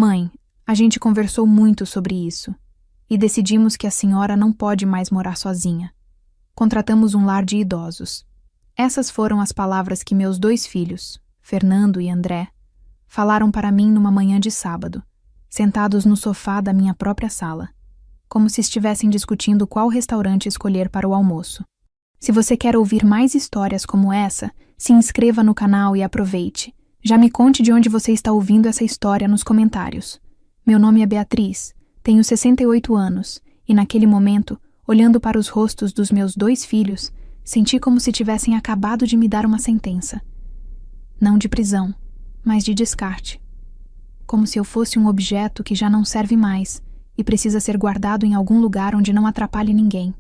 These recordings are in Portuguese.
Mãe, a gente conversou muito sobre isso e decidimos que a senhora não pode mais morar sozinha. Contratamos um lar de idosos. Essas foram as palavras que meus 2 filhos, Fernando e André, falaram para mim numa manhã de sábado, sentados no sofá da minha própria sala, como se estivessem discutindo qual restaurante escolher para o almoço. Se você quer ouvir mais histórias como essa, se inscreva no canal e aproveite. Já me conte de onde você está ouvindo essa história nos comentários. Meu nome é Beatriz, tenho 68 anos e naquele momento, olhando para os rostos dos meus 2 filhos, senti como se tivessem acabado de me dar uma sentença. Não de prisão, mas de descarte. Como se eu fosse um objeto que já não serve mais e precisa ser guardado em algum lugar onde não atrapalhe ninguém.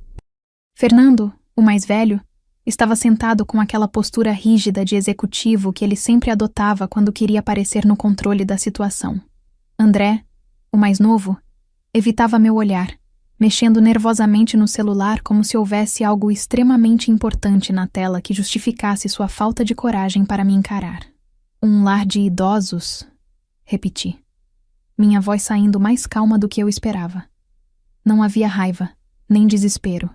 Fernando, o mais velho, estava sentado com aquela postura rígida de executivo que ele sempre adotava quando queria parecer no controle da situação. André, o mais novo, evitava meu olhar, mexendo nervosamente no celular como se houvesse algo extremamente importante na tela que justificasse sua falta de coragem para me encarar. Um lar de idosos? Repeti, minha voz saindo mais calma do que eu esperava. Não havia raiva, nem desespero.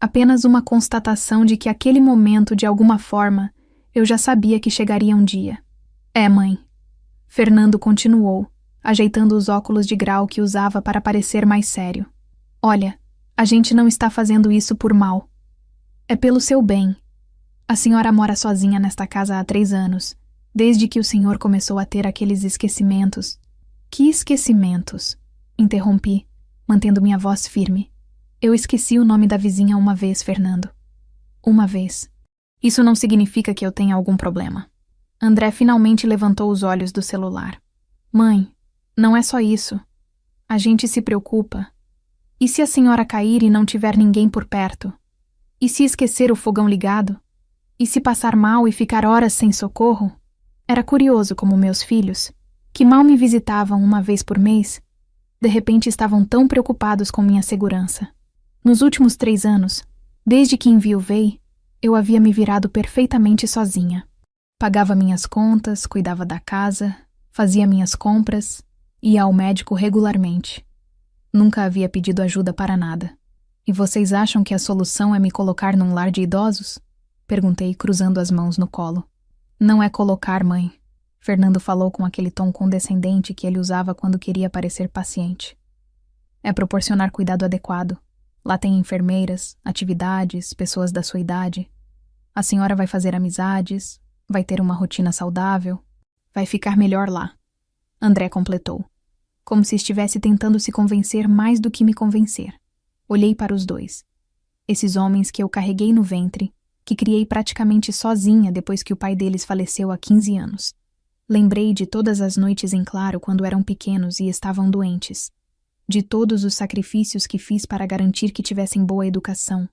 Apenas uma constatação de que aquele momento, de alguma forma, eu já sabia que chegaria um dia. É, mãe. Fernando continuou, ajeitando os óculos de grau que usava para parecer mais sério. Olha, a gente não está fazendo isso por mal. É pelo seu bem. A senhora mora sozinha nesta casa há 3 anos, desde que o senhor começou a ter aqueles esquecimentos. Que esquecimentos? Interrompi, mantendo minha voz firme. Eu esqueci o nome da vizinha uma vez, Fernando. Uma vez. Isso não significa que eu tenha algum problema. André finalmente levantou os olhos do celular. Mãe, não é só isso. A gente se preocupa. E se a senhora cair e não tiver ninguém por perto? E se esquecer o fogão ligado? E se passar mal e ficar horas sem socorro? Era curioso como meus filhos, que mal me visitavam uma vez por mês, de repente estavam tão preocupados com minha segurança. Nos últimos 3 anos, desde que enviuvei, eu havia me virado perfeitamente sozinha. Pagava minhas contas, cuidava da casa, fazia minhas compras, ia ao médico regularmente. Nunca havia pedido ajuda para nada. E vocês acham que a solução é me colocar num lar de idosos? Perguntei, cruzando as mãos no colo. Não é colocar, mãe. Fernando falou com aquele tom condescendente que ele usava quando queria parecer paciente. É proporcionar cuidado adequado. Lá tem enfermeiras, atividades, pessoas da sua idade. A senhora vai fazer amizades, vai ter uma rotina saudável, vai ficar melhor lá. André completou, como se estivesse tentando se convencer mais do que me convencer. Olhei para os 2. Esses homens que eu carreguei no ventre, que criei praticamente sozinha depois que o pai deles faleceu há 15 anos. Lembrei de todas as noites em claro quando eram pequenos e estavam doentes. De todos os sacrifícios que fiz para garantir que tivessem boa educação.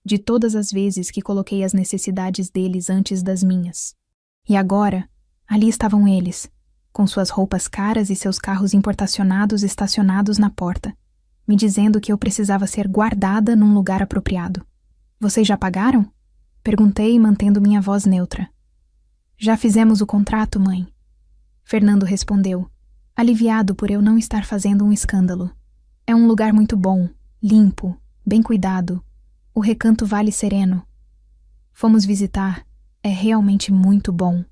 De todas as vezes que coloquei as necessidades deles antes das minhas. E agora, ali estavam eles, com suas roupas caras e seus carros importacionados estacionados na porta, me dizendo que eu precisava ser guardada num lugar apropriado. Vocês já pagaram? Perguntei, mantendo minha voz neutra. Já fizemos o contrato, mãe. Fernando respondeu, aliviado por eu não estar fazendo um escândalo. É um lugar muito bom, limpo, bem cuidado. O Recanto Vale Sereno. Fomos visitar. É realmente muito bom.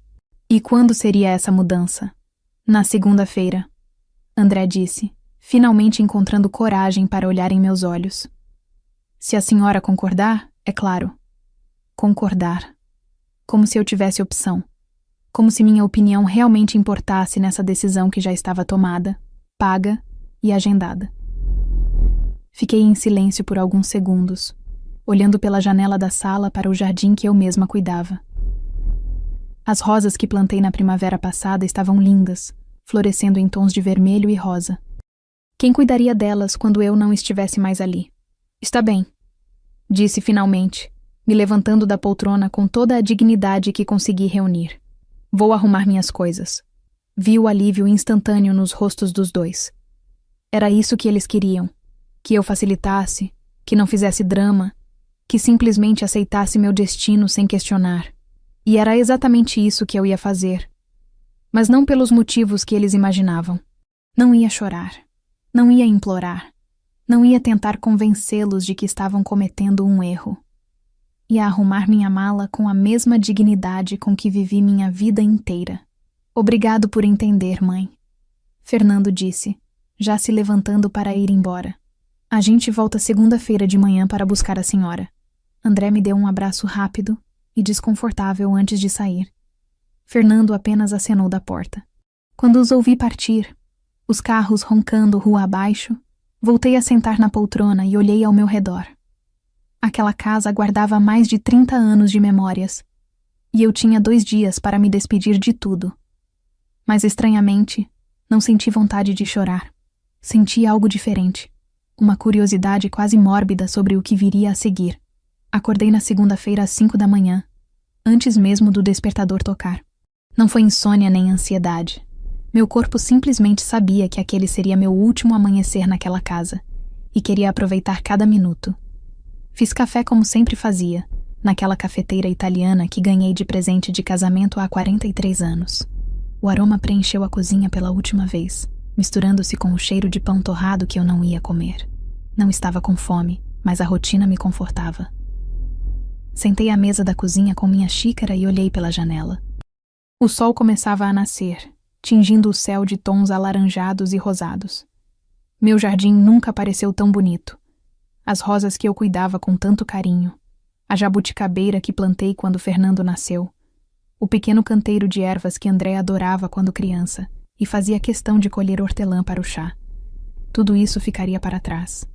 E quando seria essa mudança? Na segunda-feira. André disse, finalmente encontrando coragem para olhar em meus olhos. Se a senhora concordar, é claro. Concordar. Como se eu tivesse opção. Como se minha opinião realmente importasse nessa decisão que já estava tomada, paga e agendada. Fiquei em silêncio por alguns segundos, olhando pela janela da sala para o jardim que eu mesma cuidava. As rosas que plantei na primavera passada estavam lindas, florescendo em tons de vermelho e rosa. Quem cuidaria delas quando eu não estivesse mais ali? Está bem, disse finalmente, me levantando da poltrona com toda a dignidade que consegui reunir. Vou arrumar minhas coisas. Vi o alívio instantâneo nos rostos dos 2. Era isso que eles queriam. Que eu facilitasse, que não fizesse drama, que simplesmente aceitasse meu destino sem questionar. E era exatamente isso que eu ia fazer. Mas não pelos motivos que eles imaginavam. Não ia chorar. Não ia implorar. Não ia tentar convencê-los de que estavam cometendo um erro. Ia arrumar minha mala com a mesma dignidade com que vivi minha vida inteira. Obrigado por entender, mãe. Fernando disse, já se levantando para ir embora. A gente volta segunda-feira de manhã para buscar a senhora. André me deu um abraço rápido e desconfortável antes de sair. Fernando apenas acenou da porta. Quando os ouvi partir, os carros roncando rua abaixo, voltei a sentar na poltrona e olhei ao meu redor. Aquela casa guardava mais de 30 anos de memórias, e eu tinha 2 dias para me despedir de tudo. Mas, estranhamente, não senti vontade de chorar. Senti algo diferente, uma curiosidade quase mórbida sobre o que viria a seguir. Acordei na segunda-feira às 5 da manhã, antes mesmo do despertador tocar. Não foi insônia nem ansiedade. Meu corpo simplesmente sabia que aquele seria meu último amanhecer naquela casa, e queria aproveitar cada minuto. Fiz café como sempre fazia, naquela cafeteira italiana que ganhei de presente de casamento há 43 anos. O aroma preencheu a cozinha pela última vez, misturando-se com o cheiro de pão torrado que eu não ia comer. Não estava com fome, mas a rotina me confortava. Sentei à mesa da cozinha com minha xícara e olhei pela janela. O sol começava a nascer, tingindo o céu de tons alaranjados e rosados. Meu jardim nunca pareceu tão bonito. As rosas que eu cuidava com tanto carinho, a jabuticabeira que plantei quando Fernando nasceu, o pequeno canteiro de ervas que André adorava quando criança e fazia questão de colher hortelã para o chá. Tudo isso ficaria para trás.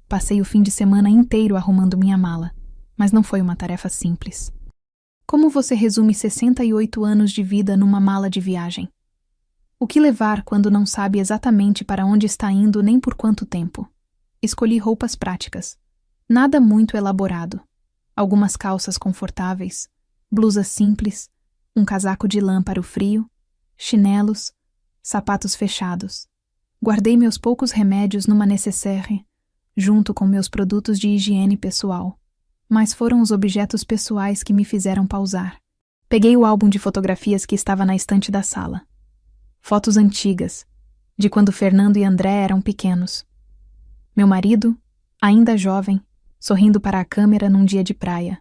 Passei o fim de semana inteiro arrumando minha mala, mas não foi uma tarefa simples. Como você resume 68 anos de vida numa mala de viagem? O que levar quando não sabe exatamente para onde está indo nem por quanto tempo? Escolhi roupas práticas. Nada muito elaborado. Algumas calças confortáveis, blusas simples, um casaco de lã para o frio, chinelos, sapatos fechados. Guardei meus poucos remédios numa nécessaire, junto com meus produtos de higiene pessoal. Mas foram os objetos pessoais que me fizeram pausar. Peguei o álbum de fotografias que estava na estante da sala. Fotos antigas, de quando Fernando e André eram pequenos. Meu marido, ainda jovem, sorrindo para a câmera num dia de praia.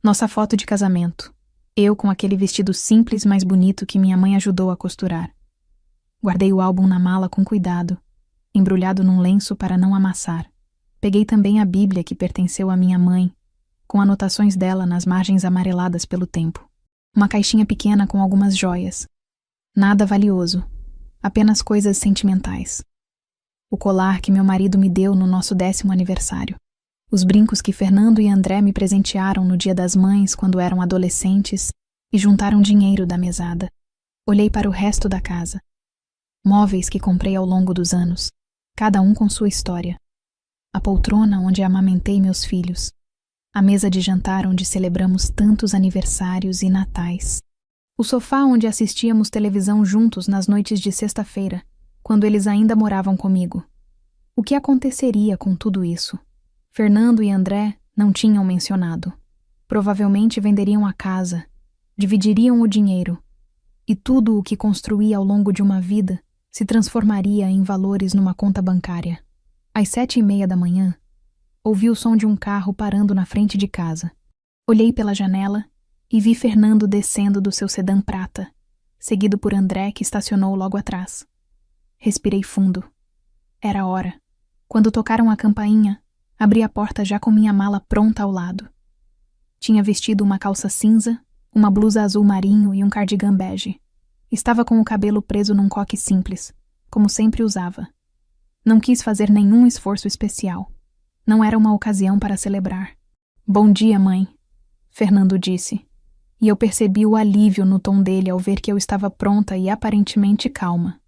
Nossa foto de casamento. Eu com aquele vestido simples, mas bonito que minha mãe ajudou a costurar. Guardei o álbum na mala com cuidado, embrulhado num lenço para não amassar. Peguei também a Bíblia que pertenceu à minha mãe, com anotações dela nas margens amareladas pelo tempo. Uma caixinha pequena com algumas joias. Nada valioso, apenas coisas sentimentais. O colar que meu marido me deu no nosso 10º aniversário. Os brincos que Fernando e André me presentearam no Dia das Mães quando eram adolescentes e juntaram dinheiro da mesada. Olhei para o resto da casa. Móveis que comprei ao longo dos anos, cada um com sua história. A poltrona onde amamentei meus filhos. A mesa de jantar onde celebramos tantos aniversários e natais. O sofá onde assistíamos televisão juntos nas noites de sexta-feira, quando eles ainda moravam comigo. O que aconteceria com tudo isso? Fernando e André não tinham mencionado. Provavelmente venderiam a casa, dividiriam o dinheiro, e tudo o que construí ao longo de uma vida se transformaria em valores numa conta bancária. Às 7h30 da manhã, ouvi o som de um carro parando na frente de casa. Olhei pela janela e vi Fernando descendo do seu sedã prata, seguido por André, que estacionou logo atrás. Respirei fundo. Era hora. Quando tocaram a campainha, abri a porta já com minha mala pronta ao lado. Tinha vestido uma calça cinza, uma blusa azul marinho e um cardigan bege. Estava com o cabelo preso num coque simples, como sempre usava. Não quis fazer nenhum esforço especial. Não era uma ocasião para celebrar. Bom dia, mãe, Fernando disse, e eu percebi o alívio no tom dele ao ver que eu estava pronta e aparentemente calma.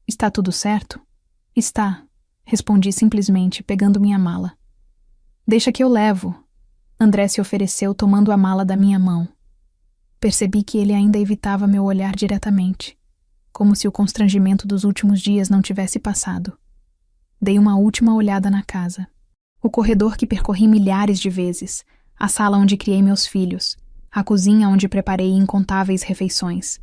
Está tudo certo? Está, respondi simplesmente, pegando minha mala. Deixa que eu levo. André se ofereceu, tomando a mala da minha mão. Percebi que ele ainda evitava meu olhar diretamente, como se o constrangimento dos últimos dias não tivesse passado. Dei uma última olhada na casa. O corredor que percorri milhares de vezes, a sala onde criei meus filhos, a cozinha onde preparei incontáveis refeições.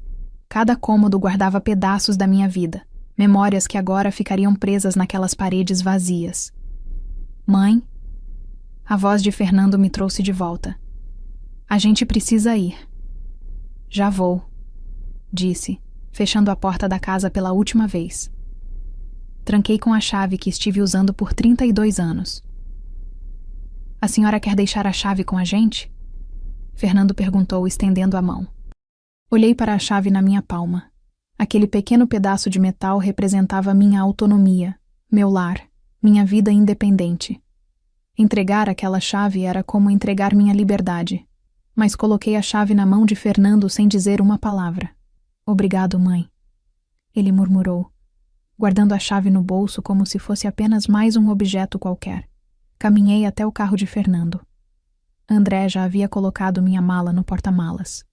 Cada cômodo guardava pedaços da minha vida, Memórias que agora ficariam presas naquelas paredes vazias. Mãe? A voz de Fernando me trouxe de volta. A gente precisa ir. Já vou, disse, fechando a porta da casa pela última vez. Tranquei com a chave que estive usando por 32 anos. A senhora quer deixar a chave com a gente? Fernando perguntou, estendendo a mão. Olhei para a chave na minha palma. Aquele pequeno pedaço de metal representava minha autonomia, meu lar, minha vida independente. Entregar aquela chave era como entregar minha liberdade, mas coloquei a chave na mão de Fernando sem dizer uma palavra. Obrigado, mãe. Ele murmurou, guardando a chave no bolso como se fosse apenas mais um objeto qualquer. Caminhei até o carro de Fernando. André já havia colocado minha mala no porta-malas.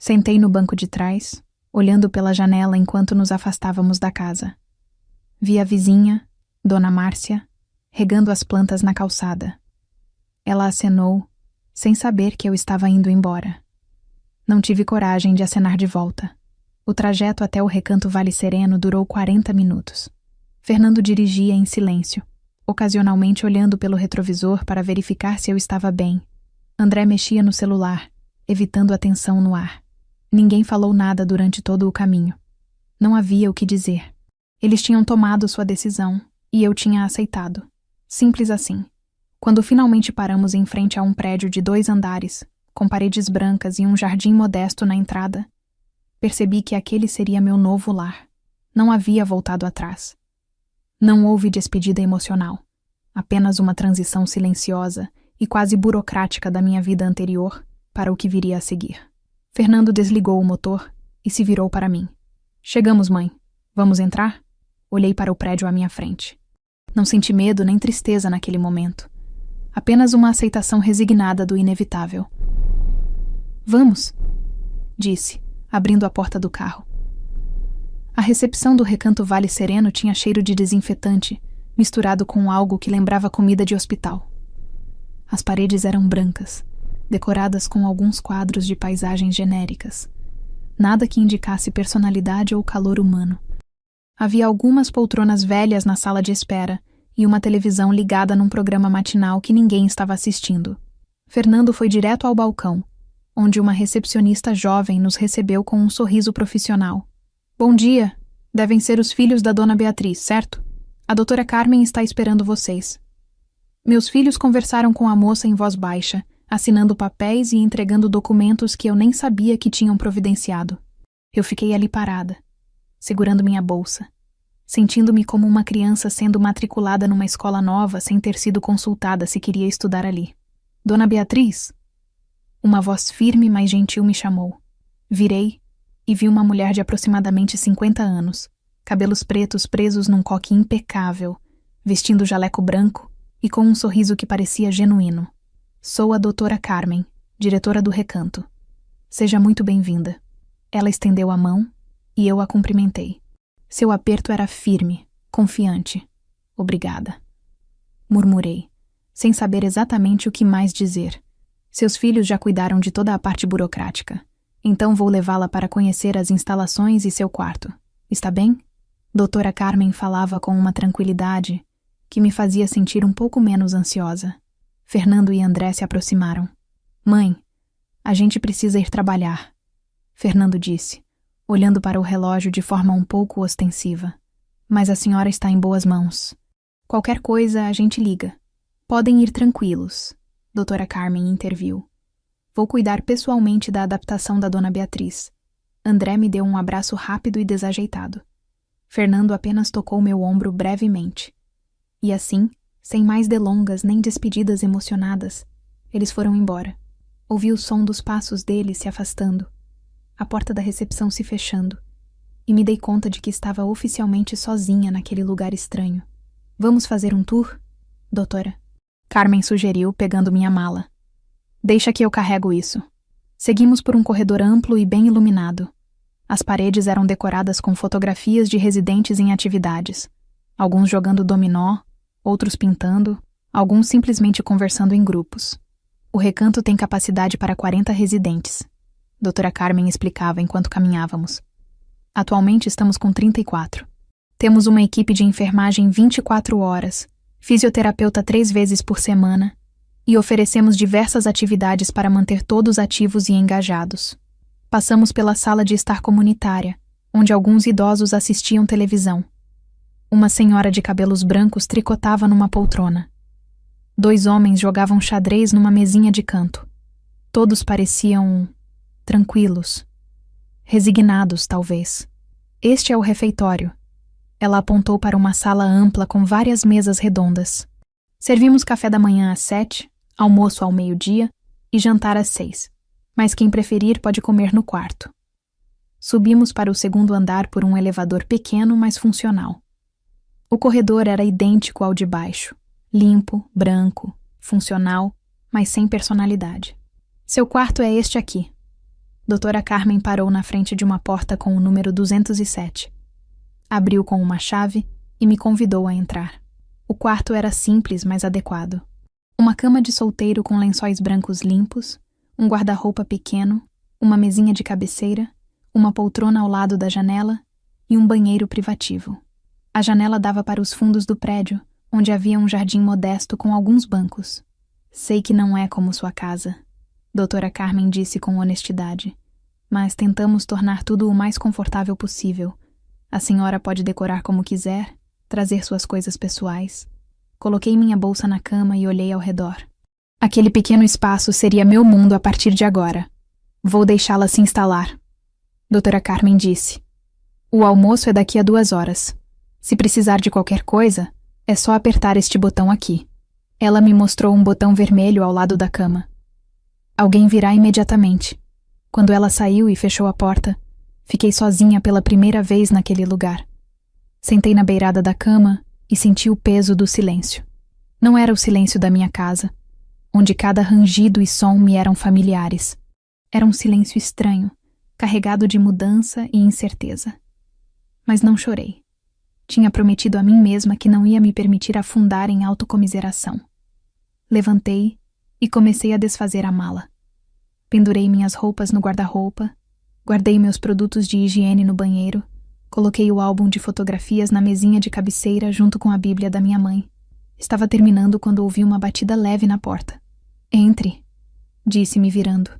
Sentei no banco de trás, olhando pela janela enquanto nos afastávamos da casa. Vi a vizinha, Dona Márcia, regando as plantas na calçada. Ela acenou, sem saber que eu estava indo embora. Não tive coragem de acenar de volta. O trajeto até o Recanto Vale Sereno durou 40 minutos. Fernando dirigia em silêncio, ocasionalmente olhando pelo retrovisor para verificar se eu estava bem. André mexia no celular, evitando a tensão no ar. Ninguém falou nada durante todo o caminho. Não havia o que dizer. Eles tinham tomado sua decisão e eu tinha aceitado. Simples assim. Quando finalmente paramos em frente a um prédio de 2 andares, com paredes brancas e um jardim modesto na entrada, percebi que aquele seria meu novo lar. Não havia voltado atrás. Não houve despedida emocional. Apenas uma transição silenciosa e quase burocrática da minha vida anterior para o que viria a seguir. Fernando desligou o motor e se virou para mim. Chegamos, mãe. Vamos entrar? Olhei para o prédio à minha frente. Não senti medo nem tristeza naquele momento. Apenas uma aceitação resignada do inevitável. Vamos, disse, abrindo a porta do carro. A recepção do Recanto Vale Sereno tinha cheiro de desinfetante, misturado com algo que lembrava comida de hospital. As paredes eram brancas, decoradas com alguns quadros de paisagens genéricas. Nada que indicasse personalidade ou calor humano. Havia algumas poltronas velhas na sala de espera e uma televisão ligada num programa matinal que ninguém estava assistindo. Fernando foi direto ao balcão, onde uma recepcionista jovem nos recebeu com um sorriso profissional. Bom dia! Devem ser os filhos da Dona Beatriz, certo? A doutora Carmen está esperando vocês. Meus filhos conversaram com a moça em voz baixa, assinando papéis e entregando documentos que eu nem sabia que tinham providenciado. Eu fiquei ali parada, segurando minha bolsa, sentindo-me como uma criança sendo matriculada numa escola nova sem ter sido consultada se queria estudar ali. Dona Beatriz? Uma voz firme, mas gentil me chamou. Virei e vi uma mulher de aproximadamente 50 anos, cabelos pretos presos num coque impecável, vestindo jaleco branco e com um sorriso que parecia genuíno. Sou a doutora Carmen, diretora do Recanto. Seja muito bem-vinda. Ela estendeu a mão e eu a cumprimentei. Seu aperto era firme, confiante. Obrigada. Murmurei, sem saber exatamente o que mais dizer. Seus filhos já cuidaram de toda a parte burocrática. Então vou levá-la para conhecer as instalações e seu quarto. Está bem? Doutora Carmen falava com uma tranquilidade que me fazia sentir um pouco menos ansiosa. Fernando e André se aproximaram. Mãe, a gente precisa ir trabalhar, Fernando disse, olhando para o relógio de forma um pouco ostensiva. Mas a senhora está em boas mãos. Qualquer coisa a gente liga. Podem ir tranquilos, doutora Carmen interviu. Vou cuidar pessoalmente da adaptação da Dona Beatriz. André me deu um abraço rápido e desajeitado. Fernando apenas tocou meu ombro brevemente. E assim, sem mais delongas nem despedidas emocionadas, eles foram embora. Ouvi o som dos passos deles se afastando, a porta da recepção se fechando, e me dei conta de que estava oficialmente sozinha naquele lugar estranho. Vamos fazer um tour, doutora? Carmen sugeriu, pegando minha mala. Deixa que eu carrego isso. Seguimos por um corredor amplo e bem iluminado. As paredes eram decoradas com fotografias de residentes em atividades, alguns jogando dominó, outros pintando, alguns simplesmente conversando em grupos. O recanto tem capacidade para 40 residentes, doutora Carmen explicava enquanto caminhávamos. Atualmente estamos com 34. Temos uma equipe de enfermagem 24 horas, fisioterapeuta 3 vezes por semana e oferecemos diversas atividades para manter todos ativos e engajados. Passamos pela sala de estar comunitária, onde alguns idosos assistiam televisão. Uma senhora de cabelos brancos tricotava numa poltrona. 2 homens jogavam xadrez numa mesinha de canto. Todos pareciam tranquilos, resignados, talvez. Este é o refeitório. Ela apontou para uma sala ampla com várias mesas redondas. Servimos café da manhã às 7, almoço ao meio-dia e jantar às 6. Mas quem preferir pode comer no quarto. Subimos para o segundo andar por um elevador pequeno, mas funcional. O corredor era idêntico ao de baixo, limpo, branco, funcional, mas sem personalidade. Seu quarto é este aqui. Doutora Carmen parou na frente de uma porta com o número 207. Abriu com uma chave e me convidou a entrar. O quarto era simples, mas adequado. Uma cama de solteiro com lençóis brancos limpos, um guarda-roupa pequeno, uma mesinha de cabeceira, uma poltrona ao lado da janela e um banheiro privativo. A janela dava para os fundos do prédio, onde havia um jardim modesto com alguns bancos. Sei que não é como sua casa, doutora Carmen disse com honestidade, mas tentamos tornar tudo o mais confortável possível. A senhora pode decorar como quiser, trazer suas coisas pessoais. Coloquei minha bolsa na cama e olhei ao redor. Aquele pequeno espaço seria meu mundo a partir de agora. Vou deixá-la se instalar. Doutora Carmen disse. O almoço é daqui a 2 horas. Se precisar de qualquer coisa, é só apertar este botão aqui. Ela me mostrou um botão vermelho ao lado da cama. Alguém virá imediatamente. Quando ela saiu e fechou a porta, fiquei sozinha pela primeira vez naquele lugar. Sentei na beirada da cama e senti o peso do silêncio. Não era o silêncio da minha casa, onde cada rangido e som me eram familiares. Era um silêncio estranho, carregado de mudança e incerteza. Mas não chorei. Tinha prometido a mim mesma que não ia me permitir afundar em autocomiseração. Levantei e comecei a desfazer a mala. Pendurei minhas roupas no guarda-roupa, guardei meus produtos de higiene no banheiro, coloquei o álbum de fotografias na mesinha de cabeceira junto com a Bíblia da minha mãe. Estava terminando quando ouvi uma batida leve na porta. Entre, disse me virando.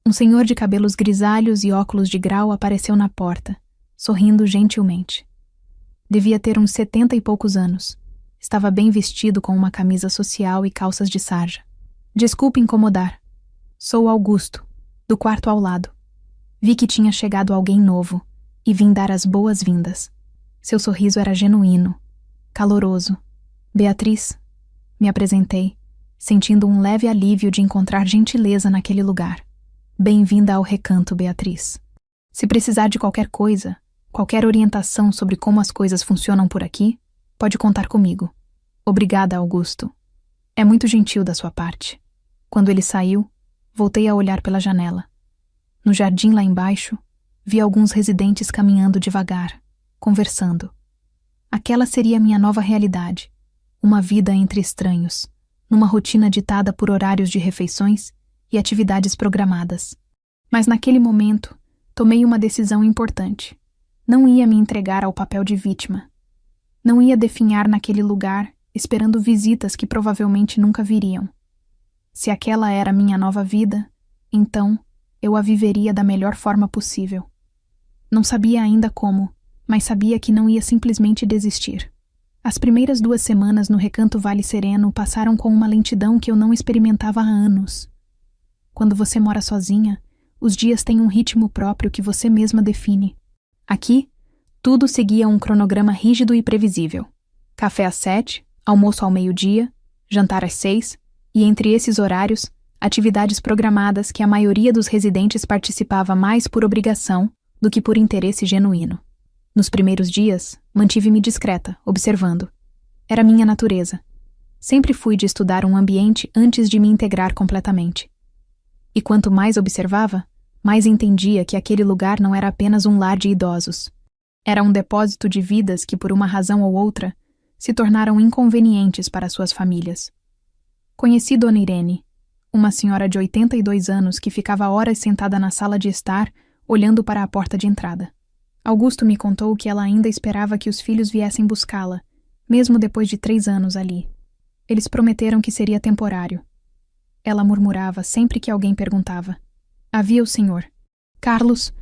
Um senhor de cabelos grisalhos e óculos de grau apareceu na porta, sorrindo gentilmente. Devia ter uns 70 e poucos anos. Estava bem vestido com uma camisa social e calças de sarja. Desculpe incomodar. Sou Augusto, do quarto ao lado. Vi que tinha chegado alguém novo e vim dar as boas-vindas. Seu sorriso era genuíno, caloroso. Beatriz, me apresentei, sentindo um leve alívio de encontrar gentileza naquele lugar. Bem-vinda ao recanto, Beatriz. Se precisar de qualquer coisa, qualquer orientação sobre como as coisas funcionam por aqui, pode contar comigo. Obrigada, Augusto. É muito gentil da sua parte. Quando ele saiu, voltei a olhar pela janela. No jardim lá embaixo, vi alguns residentes caminhando devagar, conversando. Aquela seria minha nova realidade, uma vida entre estranhos, numa rotina ditada por horários de refeições e atividades programadas. Mas naquele momento, tomei uma decisão importante. Não ia me entregar ao papel de vítima. Não ia definhar naquele lugar, esperando visitas que provavelmente nunca viriam. Se aquela era minha nova vida, então eu a viveria da melhor forma possível. Não sabia ainda como, mas sabia que não ia simplesmente desistir. As primeiras 2 semanas no Recanto Vale Sereno passaram com uma lentidão que eu não experimentava há anos. Quando você mora sozinha, os dias têm um ritmo próprio que você mesma define. Aqui, tudo seguia um cronograma rígido e previsível. Café às 7, almoço ao meio-dia, jantar às 6, e entre esses horários, atividades programadas que a maioria dos residentes participava mais por obrigação do que por interesse genuíno. Nos primeiros dias, mantive-me discreta, observando. Era minha natureza. Sempre fui de estudar um ambiente antes de me integrar completamente. E quanto mais observava, mais entendia que aquele lugar não era apenas um lar de idosos. Era um depósito de vidas que, por uma razão ou outra, se tornaram inconvenientes para suas famílias. Conheci Dona Irene, uma senhora de 82 anos que ficava horas sentada na sala de estar, olhando para a porta de entrada. Augusto me contou que ela ainda esperava que os filhos viessem buscá-la, mesmo depois de 3 anos ali. Eles prometeram que seria temporário. Ela murmurava sempre que alguém perguntava. Havia o senhor Carlos,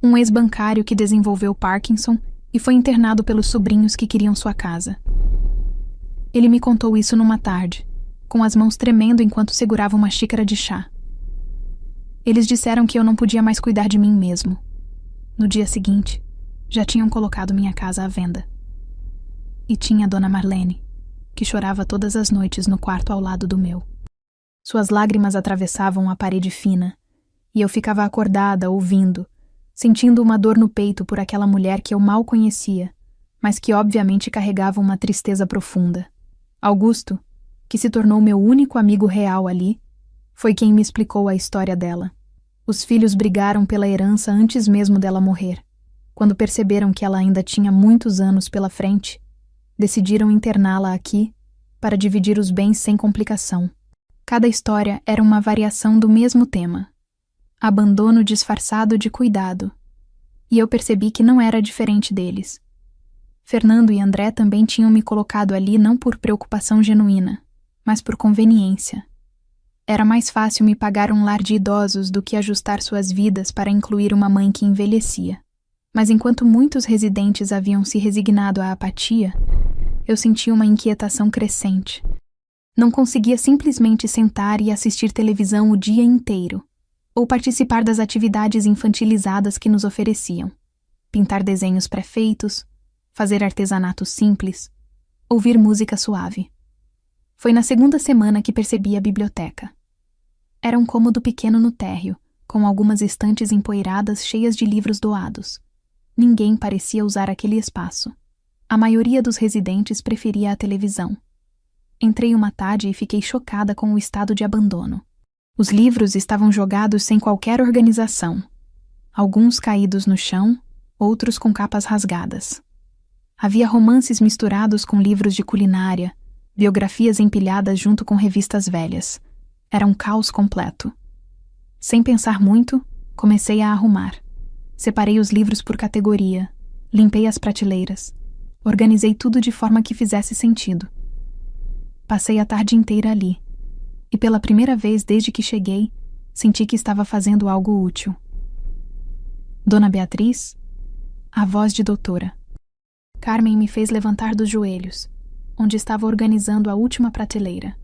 um ex-bancário que desenvolveu Parkinson e foi internado pelos sobrinhos que queriam sua casa. Ele me contou isso numa tarde, com as mãos tremendo enquanto segurava uma xícara de chá. Eles disseram que eu não podia mais cuidar de mim mesmo. No dia seguinte, já tinham colocado minha casa à venda. E tinha a dona Marlene, que chorava todas as noites no quarto ao lado do meu. Suas lágrimas atravessavam a parede fina, e eu ficava acordada, ouvindo, sentindo uma dor no peito por aquela mulher que eu mal conhecia, mas que obviamente carregava uma tristeza profunda. Augusto, que se tornou meu único amigo real ali, foi quem me explicou a história dela. Os filhos brigaram pela herança antes mesmo dela morrer. Quando perceberam que ela ainda tinha muitos anos pela frente, decidiram interná-la aqui para dividir os bens sem complicação. Cada história era uma variação do mesmo tema: abandono disfarçado de cuidado. E eu percebi que não era diferente deles. Fernando e André também tinham me colocado ali não por preocupação genuína, mas por conveniência. Era mais fácil me pagar um lar de idosos do que ajustar suas vidas para incluir uma mãe que envelhecia. Mas enquanto muitos residentes haviam se resignado à apatia, eu sentia uma inquietação crescente. Não conseguia simplesmente sentar e assistir televisão o dia inteiro, ou participar das atividades infantilizadas que nos ofereciam. Pintar desenhos pré-feitos, fazer artesanato simples, ouvir música suave. Foi na segunda semana que percebi a biblioteca. Era um cômodo pequeno no térreo, com algumas estantes empoeiradas cheias de livros doados. Ninguém parecia usar aquele espaço. A maioria dos residentes preferia a televisão. Entrei uma tarde e fiquei chocada com o estado de abandono. Os livros estavam jogados sem qualquer organização. Alguns caídos no chão, outros com capas rasgadas. Havia romances misturados com livros de culinária, biografias empilhadas junto com revistas velhas. Era um caos completo. Sem pensar muito, comecei a arrumar. Separei os livros por categoria, limpei as prateleiras, organizei tudo de forma que fizesse sentido. Passei a tarde inteira ali, e pela primeira vez desde que cheguei, senti que estava fazendo algo útil. Dona Beatriz, a voz de doutora. Carmen me fez levantar dos joelhos, onde estava organizando a última prateleira.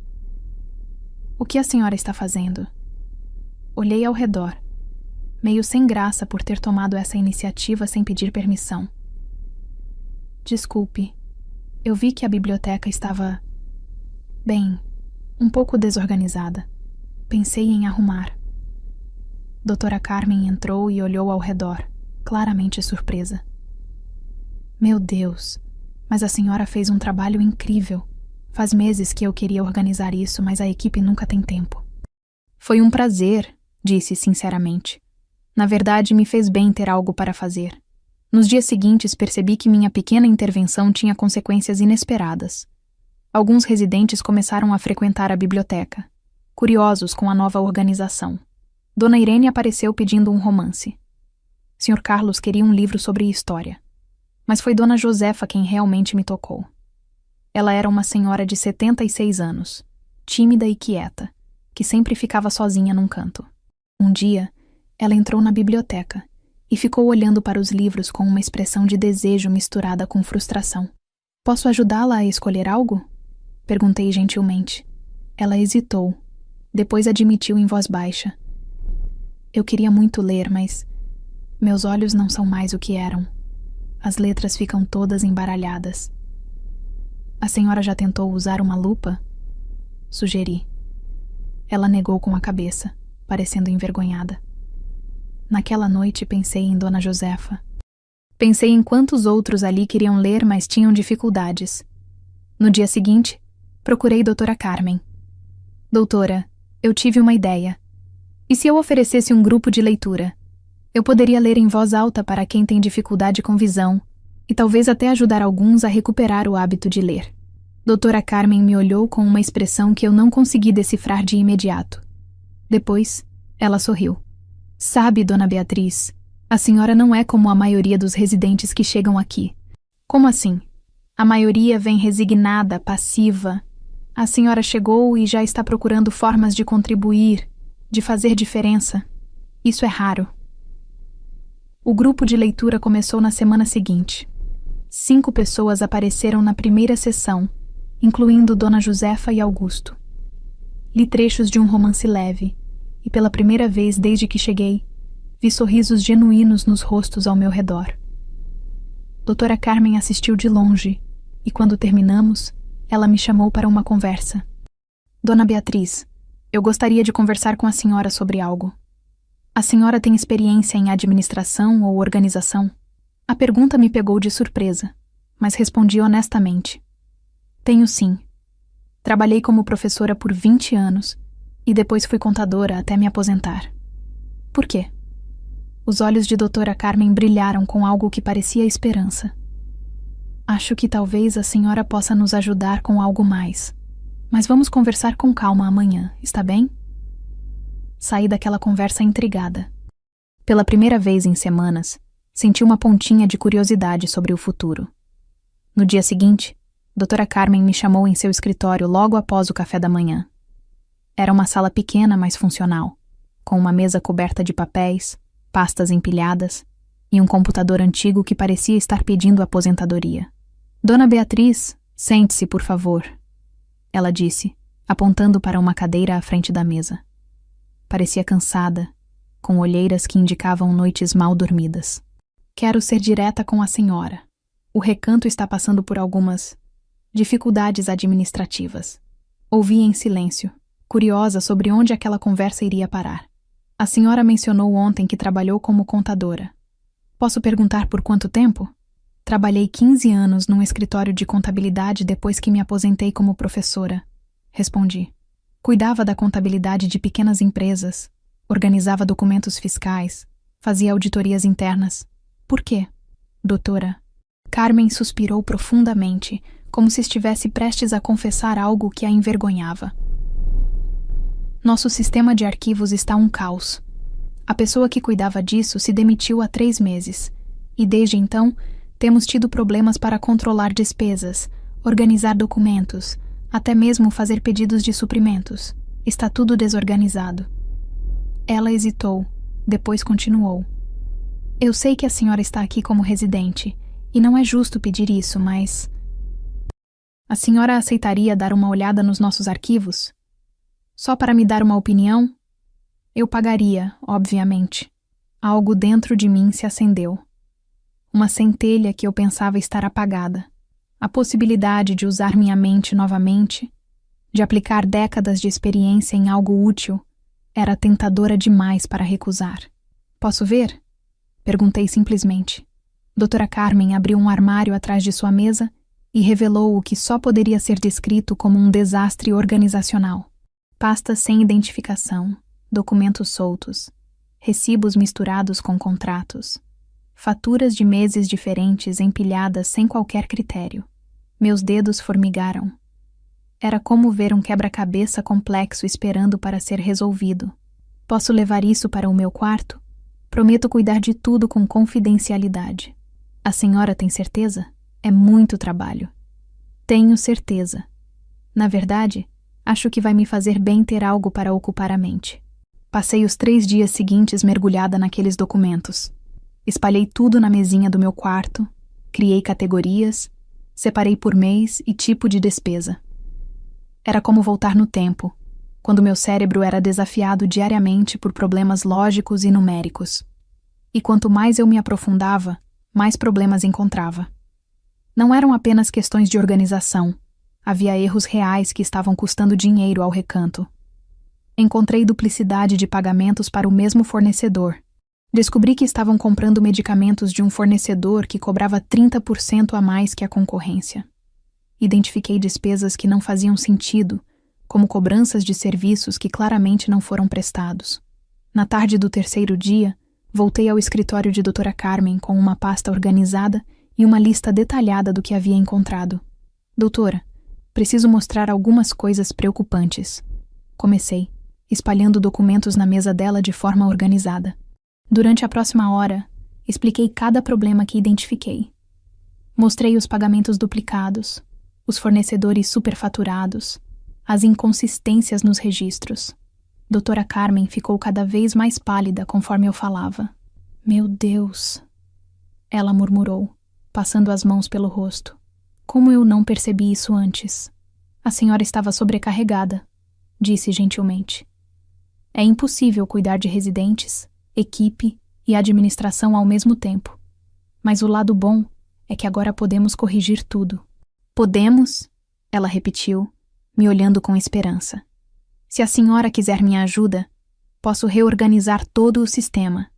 O que a senhora está fazendo? Olhei ao redor, meio sem graça por ter tomado essa iniciativa sem pedir permissão. Desculpe, eu vi que a biblioteca estava, bem, um pouco desorganizada. Pensei em arrumar. Doutora Carmen entrou e olhou ao redor, claramente surpresa. Meu Deus, mas a senhora fez um trabalho incrível. Faz meses que eu queria organizar isso, mas a equipe nunca tem tempo. Foi um prazer, disse sinceramente. Na verdade, me fez bem ter algo para fazer. Nos dias seguintes, percebi que minha pequena intervenção tinha consequências inesperadas. Alguns residentes começaram a frequentar a biblioteca, curiosos com a nova organização. Dona Irene apareceu pedindo um romance. Sr. Carlos queria um livro sobre história. Mas foi Dona Josefa quem realmente me tocou. Ela era uma senhora de 76 anos, tímida e quieta, que sempre ficava sozinha num canto. Um dia, ela entrou na biblioteca e ficou olhando para os livros com uma expressão de desejo misturada com frustração. Posso ajudá-la a escolher algo? Perguntei gentilmente. Ela hesitou. Depois admitiu em voz baixa. Eu queria muito ler, mas meus olhos não são mais o que eram. As letras ficam todas embaralhadas. A senhora já tentou usar uma lupa? Sugeri. Ela negou com a cabeça, parecendo envergonhada. Naquela noite pensei em Dona Josefa. Pensei em quantos outros ali queriam ler, mas tinham dificuldades. No dia seguinte, procurei Doutora Carmen. Doutora, eu tive uma ideia. E se eu oferecesse um grupo de leitura? Eu poderia ler em voz alta para quem tem dificuldade com visão, e talvez até ajudar alguns a recuperar o hábito de ler. Doutora Carmen me olhou com uma expressão que eu não consegui decifrar de imediato. Depois, ela sorriu. Sabe, Dona Beatriz, A senhora não é como a maioria dos residentes que chegam aqui. Como assim? A maioria vem resignada, passiva. A senhora chegou e já está procurando formas de contribuir, de fazer diferença. Isso é raro. O grupo de leitura começou na semana seguinte. 5 pessoas apareceram na primeira sessão, incluindo Dona Josefa e Augusto. Li trechos de um romance leve, e pela primeira vez desde que cheguei, vi sorrisos genuínos nos rostos ao meu redor. Doutora Carmen assistiu de longe, e quando terminamos, ela me chamou para uma conversa. Dona Beatriz, eu gostaria de conversar com a senhora sobre algo. A senhora tem experiência em administração ou organização? A pergunta me pegou de surpresa, mas respondi honestamente. Tenho sim. Trabalhei como professora por 20 anos e depois fui contadora até me aposentar. Por quê? Os olhos de doutora Carmen brilharam com algo que parecia esperança. Acho que talvez a senhora possa nos ajudar com algo mais. Mas vamos conversar com calma amanhã, está bem? Saí daquela conversa intrigada. Pela primeira vez em semanas, senti uma pontinha de curiosidade sobre o futuro. No dia seguinte, doutora Carmen me chamou em seu escritório logo após o café da manhã. Era uma sala pequena, mas funcional, com uma mesa coberta de papéis, pastas empilhadas e um computador antigo que parecia estar pedindo aposentadoria. Dona Beatriz, sente-se, por favor, ela disse, apontando para uma cadeira à frente da mesa. Parecia cansada, com olheiras que indicavam noites mal dormidas. Quero ser direta com a senhora. O recanto está passando por algumas dificuldades administrativas. Ouvi em silêncio, curiosa sobre onde aquela conversa iria parar. A senhora mencionou ontem que trabalhou como contadora. Posso perguntar por quanto tempo? Trabalhei 15 anos num escritório de contabilidade depois que me aposentei como professora, respondi. Cuidava da contabilidade de pequenas empresas, organizava documentos fiscais, fazia auditorias internas. Por quê? Doutora. Carmen suspirou profundamente, como se estivesse prestes a confessar algo que a envergonhava. Nosso sistema de arquivos está um caos. A pessoa que cuidava disso se demitiu há 3 meses, e desde então temos tido problemas para controlar despesas, organizar documentos, até mesmo fazer pedidos de suprimentos. Está tudo desorganizado. Ela hesitou, depois continuou. Eu sei que a senhora está aqui como residente, e não é justo pedir isso, mas... A senhora aceitaria dar uma olhada nos nossos arquivos? Só para me dar uma opinião? Eu pagaria, obviamente. Algo dentro de mim se acendeu. Uma centelha que eu pensava estar apagada. A possibilidade de usar minha mente novamente, de aplicar décadas de experiência em algo útil, era tentadora demais para recusar. Posso ver? Perguntei simplesmente. Doutora Carmen abriu um armário atrás de sua mesa e revelou o que só poderia ser descrito como um desastre organizacional. Pastas sem identificação, documentos soltos, recibos misturados com contratos, faturas de meses diferentes empilhadas sem qualquer critério. Meus dedos formigaram. Era como ver um quebra-cabeça complexo esperando para ser resolvido. Posso levar isso para o meu quarto? Prometo cuidar de tudo com confidencialidade. A senhora tem certeza? É muito trabalho. Tenho certeza. Na verdade, acho que vai me fazer bem ter algo para ocupar a mente. Passei os 3 dias seguintes mergulhada naqueles documentos. Espalhei tudo na mesinha do meu quarto, criei categorias, separei por mês e tipo de despesa. Era como voltar no tempo, quando meu cérebro era desafiado diariamente por problemas lógicos e numéricos. E quanto mais eu me aprofundava, mais problemas encontrava. Não eram apenas questões de organização. Havia erros reais que estavam custando dinheiro ao recanto. Encontrei duplicidade de pagamentos para o mesmo fornecedor. Descobri que estavam comprando medicamentos de um fornecedor que cobrava 30% a mais que a concorrência. Identifiquei despesas que não faziam sentido, como cobranças de serviços que claramente não foram prestados. Na tarde do 3º dia, voltei ao escritório de doutora Carmen com uma pasta organizada e uma lista detalhada do que havia encontrado. Doutora, preciso mostrar algumas coisas preocupantes. Comecei, espalhando documentos na mesa dela de forma organizada. Durante a próxima hora, Expliquei cada problema que identifiquei. Mostrei os pagamentos duplicados, os fornecedores superfaturados, as inconsistências nos registros. Doutora Carmen ficou cada vez mais pálida conforme eu falava. Meu Deus! Ela murmurou, passando as mãos pelo rosto. Como eu não percebi isso antes? A senhora estava sobrecarregada, disse gentilmente. É impossível cuidar de residentes, equipe e administração ao mesmo tempo. Mas o lado bom é que agora podemos corrigir tudo. Podemos? Ela repetiu, me olhando com esperança. Se a senhora quiser minha ajuda, posso reorganizar todo o sistema,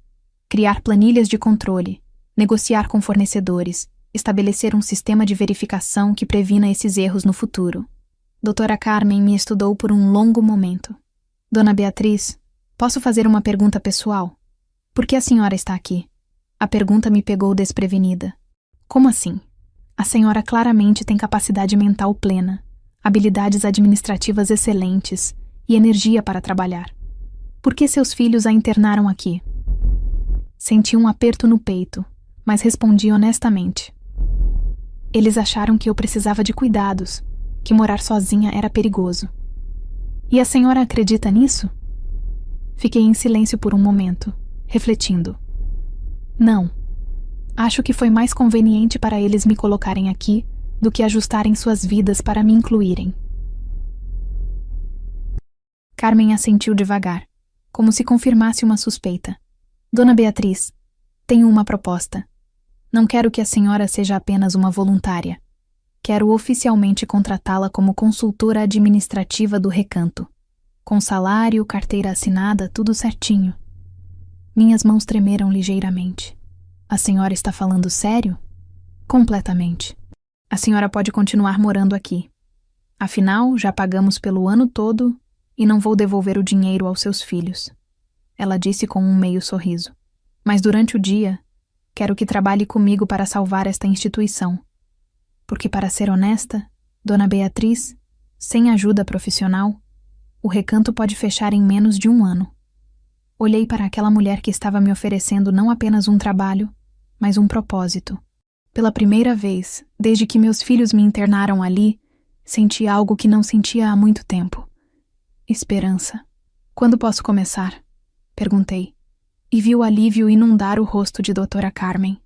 criar planilhas de controle, negociar com fornecedores, estabelecer um sistema de verificação que previna esses erros no futuro. Doutora Carmen me estudou por um longo momento. Dona Beatriz, posso fazer uma pergunta pessoal? Por que a senhora está aqui? A pergunta me pegou desprevenida. Como assim? A senhora claramente tem capacidade mental plena, habilidades administrativas excelentes e energia para trabalhar. Por que seus filhos a internaram aqui? Senti um aperto no peito, mas respondi honestamente. Eles acharam que eu precisava de cuidados, que morar sozinha era perigoso. E a senhora acredita nisso? Fiquei em silêncio por um momento, refletindo. Não. Acho que foi mais conveniente para eles me colocarem aqui do que ajustarem suas vidas para me incluírem. Carmen assentiu devagar, como se confirmasse uma suspeita. Dona Beatriz, tenho uma proposta. Não quero que a senhora seja apenas uma voluntária. Quero oficialmente contratá-la como consultora administrativa do recanto. Com salário, carteira assinada, tudo certinho. Minhas mãos tremeram ligeiramente. A senhora está falando sério? Completamente. A senhora pode continuar morando aqui. Afinal, já pagamos pelo ano todo e não vou devolver o dinheiro aos seus filhos. Ela disse com um meio sorriso. Mas durante o dia, quero que trabalhe comigo para salvar esta instituição. Porque, para ser honesta, Dona Beatriz, sem ajuda profissional, o recanto pode fechar em menos de um ano. Olhei para aquela mulher que estava me oferecendo não apenas um trabalho, mas um propósito. Pela primeira vez, desde que meus filhos me internaram ali, senti algo que não sentia há muito tempo. Esperança. Quando posso começar? Perguntei. E vi o alívio inundar o rosto de Doutora Carmen.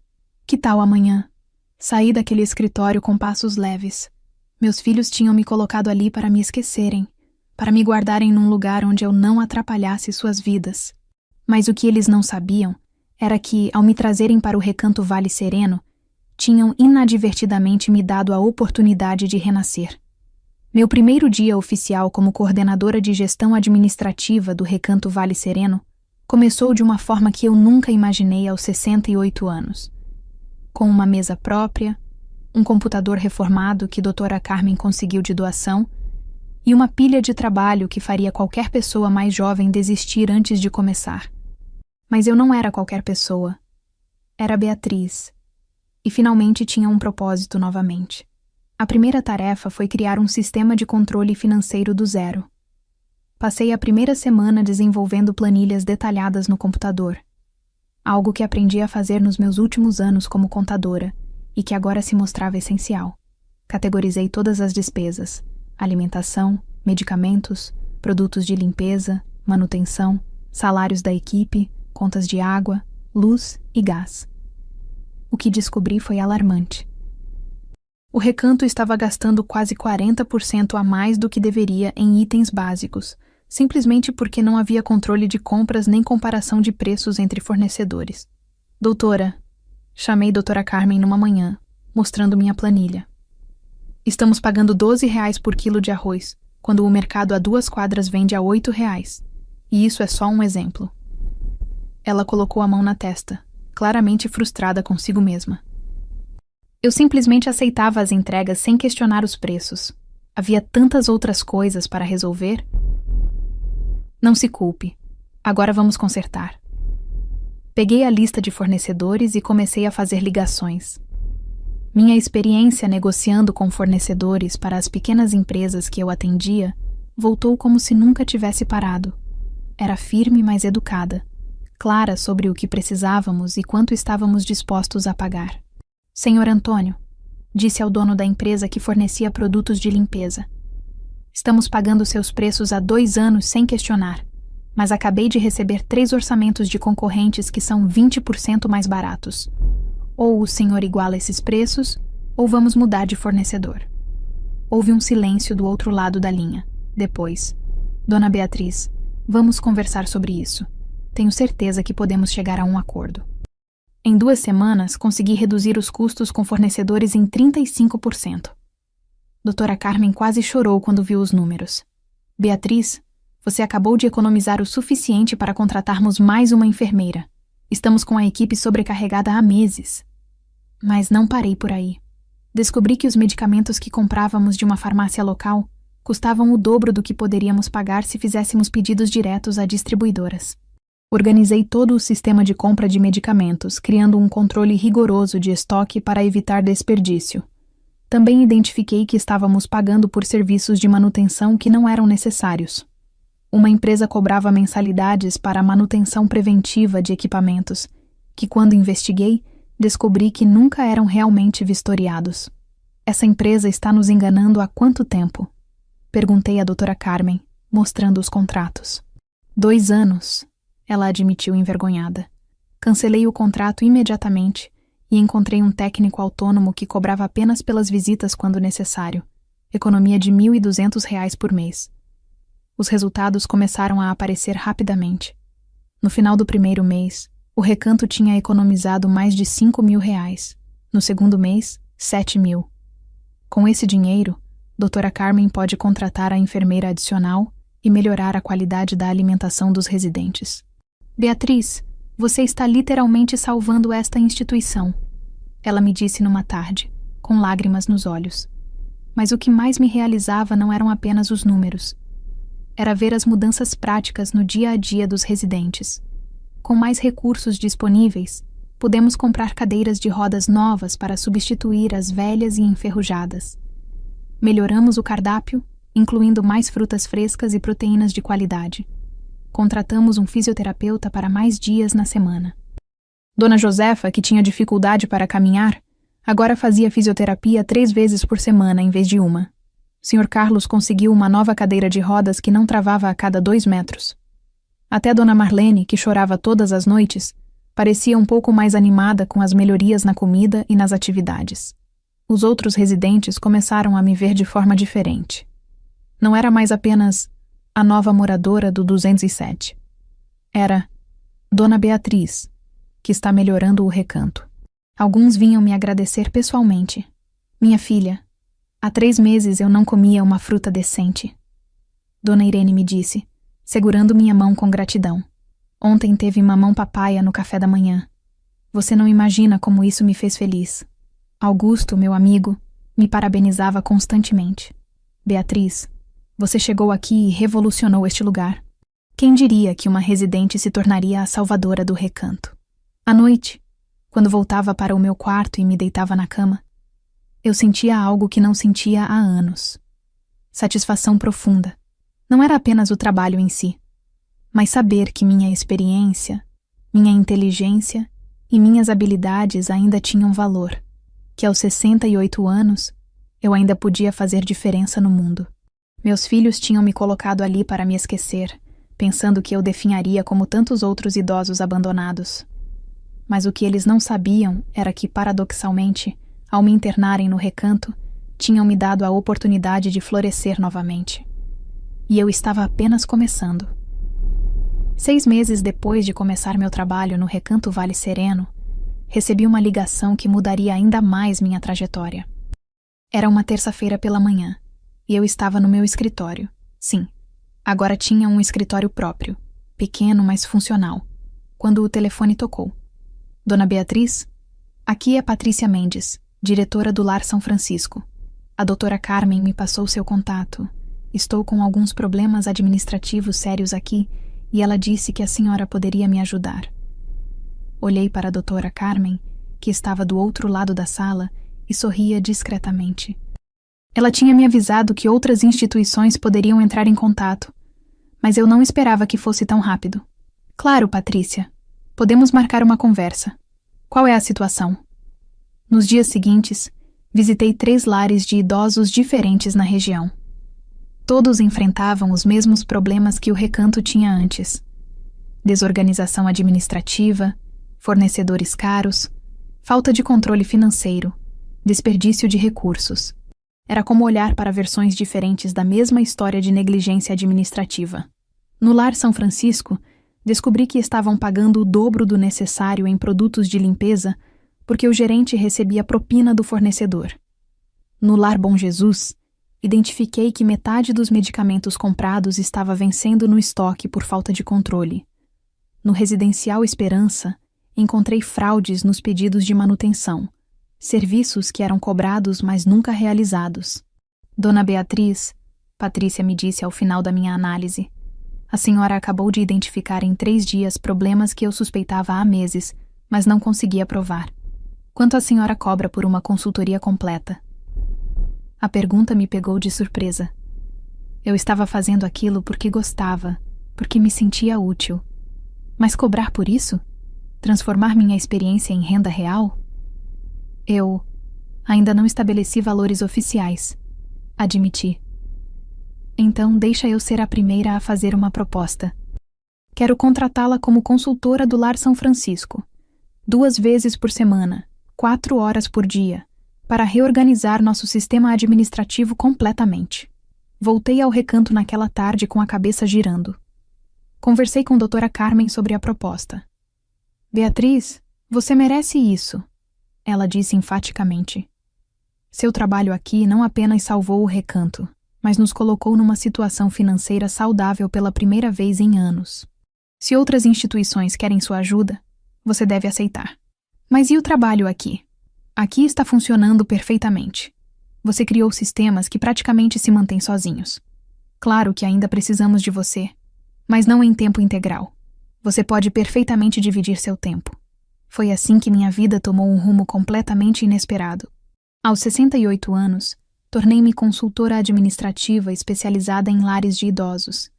Que tal amanhã? Saí daquele escritório com passos leves. Meus filhos tinham me colocado ali para me esquecerem, para me guardarem num lugar onde eu não atrapalhasse suas vidas. Mas o que eles não sabiam era que, ao me trazerem para o recanto Vale Sereno, tinham inadvertidamente me dado a oportunidade de renascer. Meu primeiro dia oficial como coordenadora de gestão administrativa do recanto Vale Sereno começou de uma forma que eu nunca imaginei aos 68 anos. Com uma mesa própria, um computador reformado que Doutora Carmen conseguiu de doação e uma pilha de trabalho que faria qualquer pessoa mais jovem desistir antes de começar. Mas eu não era qualquer pessoa. Era Beatriz. E finalmente tinha um propósito novamente. A primeira tarefa foi criar um sistema de controle financeiro do zero. Passei a primeira semana desenvolvendo planilhas detalhadas no computador. Algo que aprendi a fazer nos meus últimos anos como contadora e que agora se mostrava essencial. Categorizei todas as despesas: alimentação, medicamentos, produtos de limpeza, manutenção, salários da equipe, contas de água, luz e gás. O que descobri foi alarmante. O recanto estava gastando quase 40% a mais do que deveria em itens básicos, simplesmente porque não havia controle de compras nem comparação de preços entre fornecedores. Doutora, chamei Doutora Carmen numa manhã, mostrando minha planilha. Estamos pagando R$ 12 por quilo de arroz, quando o mercado a 2 quadras vende a R$ 8. E isso é só um exemplo. Ela colocou a mão na testa, claramente frustrada consigo mesma. Eu simplesmente aceitava as entregas sem questionar os preços. Havia tantas outras coisas para resolver. Não se culpe. Agora vamos consertar. Peguei a lista de fornecedores e comecei a fazer ligações. Minha experiência negociando com fornecedores para as pequenas empresas que eu atendia voltou como se nunca tivesse parado. Era firme, mas educada. clara sobre o que precisávamos e quanto estávamos dispostos a pagar. Senhor Antônio, disse ao dono da empresa que fornecia produtos de limpeza. Estamos pagando seus preços há 2 anos sem questionar, mas acabei de receber 3 orçamentos de concorrentes que são 20% mais baratos. Ou o senhor iguala esses preços, ou vamos mudar de fornecedor. Houve um silêncio do outro lado da linha. Depois, Dona Beatriz, vamos conversar sobre isso. Tenho certeza que podemos chegar a um acordo. Em 2 semanas, consegui reduzir os custos com fornecedores em 35%. Doutora Carmen quase chorou quando viu os números. Beatriz, você acabou de economizar o suficiente para contratarmos mais uma enfermeira. Estamos com a equipe sobrecarregada há meses. Mas não parei por aí. Descobri que os medicamentos que comprávamos de uma farmácia local custavam o dobro do que poderíamos pagar se fizéssemos pedidos diretos a distribuidoras. Organizei todo o sistema de compra de medicamentos, criando um controle rigoroso de estoque para evitar desperdício. Também identifiquei que estávamos pagando por serviços de manutenção que não eram necessários. Uma empresa cobrava mensalidades para a manutenção preventiva de equipamentos, que quando investiguei, descobri que nunca eram realmente vistoriados. Essa empresa está nos enganando há quanto tempo? Perguntei à doutora Carmen, mostrando os contratos. 2 anos, ela admitiu envergonhada. Cancelei o contrato imediatamente e encontrei um técnico autônomo que cobrava apenas pelas visitas quando necessário, economia de R$ 1.200 por mês. Os resultados começaram a aparecer rapidamente. No final do primeiro mês, o recanto tinha economizado mais de R$ 5.000. No segundo mês, 7.000. Com esse dinheiro, doutora Carmen pode contratar a enfermeira adicional e melhorar a qualidade da alimentação dos residentes. Beatriz, você está literalmente salvando esta instituição, ela me disse numa tarde, com lágrimas nos olhos. Mas o que mais me realizava não eram apenas os números. Era ver as mudanças práticas no dia a dia dos residentes. Com mais recursos disponíveis, pudemos comprar cadeiras de rodas novas para substituir as velhas e enferrujadas. Melhoramos o cardápio, incluindo mais frutas frescas e proteínas de qualidade. Contratamos um fisioterapeuta para mais dias na semana. Dona Josefa, que tinha dificuldade para caminhar, agora fazia fisioterapia 3 vezes por semana em vez de uma. Sr. Carlos conseguiu uma nova cadeira de rodas que não travava a cada 2 metros. Até Dona Marlene, que chorava todas as noites, parecia um pouco mais animada com as melhorias na comida e nas atividades. Os outros residentes começaram a me ver de forma diferente. Não era mais apenas a nova moradora do 207. Era Dona Beatriz, que está melhorando o recanto. Alguns vinham me agradecer pessoalmente. Minha filha, há 3 meses eu não comia uma fruta decente. Dona Irene me disse, segurando minha mão com gratidão. Ontem teve mamão papaya no café da manhã. Você não imagina como isso me fez feliz. Augusto, meu amigo, me parabenizava constantemente. Beatriz, você chegou aqui e revolucionou este lugar. Quem diria que uma residente se tornaria a salvadora do recanto? À noite, quando voltava para o meu quarto e me deitava na cama, eu sentia algo que não sentia há anos. Satisfação profunda. Não era apenas o trabalho em si, mas saber que minha experiência, minha inteligência e minhas habilidades ainda tinham valor, que aos 68 anos eu ainda podia fazer diferença no mundo. Meus filhos tinham me colocado ali para me esquecer, pensando que eu definharia como tantos outros idosos abandonados. Mas o que eles não sabiam era que, paradoxalmente, ao me internarem no recanto, tinham me dado a oportunidade de florescer novamente. E eu estava apenas começando. 6 meses depois de começar meu trabalho no Recanto Vale Sereno, recebi uma ligação que mudaria ainda mais minha trajetória. Era uma terça-feira pela manhã, e eu estava no meu escritório. Sim, agora tinha um escritório próprio, pequeno, mas funcional, quando o telefone tocou. Dona Beatriz? Aqui é Patrícia Mendes, diretora do Lar São Francisco. A doutora Carmen me passou seu contato. Estou com alguns problemas administrativos sérios aqui e ela disse que a senhora poderia me ajudar. Olhei para a doutora Carmen, que estava do outro lado da sala, e sorria discretamente. Ela tinha me avisado que outras instituições poderiam entrar em contato, mas eu não esperava que fosse tão rápido. Claro, Patrícia, Podemos marcar uma conversa. Qual é a situação? Nos dias seguintes, visitei 3 lares de idosos diferentes na região. Todos enfrentavam os mesmos problemas que o recanto tinha antes: desorganização administrativa, fornecedores caros, falta de controle financeiro, desperdício de recursos. Era como olhar para versões diferentes da mesma história de negligência administrativa. No Lar São Francisco, descobri que estavam pagando o dobro do necessário em produtos de limpeza porque o gerente recebia propina do fornecedor. No Lar Bom Jesus, identifiquei que metade dos medicamentos comprados estava vencendo no estoque por falta de controle. No Residencial Esperança, encontrei fraudes nos pedidos de manutenção, serviços que eram cobrados mas nunca realizados. Dona Beatriz, Patrícia me disse ao final da minha análise, a senhora acabou de identificar em 3 dias problemas que eu suspeitava há meses, mas não conseguia provar. Quanto a senhora cobra por uma consultoria completa? A pergunta me pegou de surpresa. Eu estava fazendo aquilo porque gostava, porque me sentia útil. Mas cobrar por isso? Transformar minha experiência em renda real? Eu ainda não estabeleci valores oficiais, admiti. Então deixa eu ser a primeira a fazer uma proposta. Quero contratá-la como consultora do Lar São Francisco, 2 vezes por semana, 4 horas por dia, para reorganizar nosso sistema administrativo completamente. Voltei ao recanto naquela tarde com a cabeça girando. Conversei com a doutora Carmen sobre a proposta. Beatriz, você merece isso, ela disse enfaticamente. Seu trabalho aqui não apenas salvou o recanto, mas nos colocou numa situação financeira saudável pela primeira vez em anos. Se outras instituições querem sua ajuda, você deve aceitar. Mas e o trabalho aqui? Aqui está funcionando perfeitamente. Você criou sistemas que praticamente se mantêm sozinhos. Claro que ainda precisamos de você, mas não em tempo integral. Você pode perfeitamente dividir seu tempo. Foi assim que minha vida tomou um rumo completamente inesperado. Aos 68 anos, tornei-me consultora administrativa especializada em lares de idosos.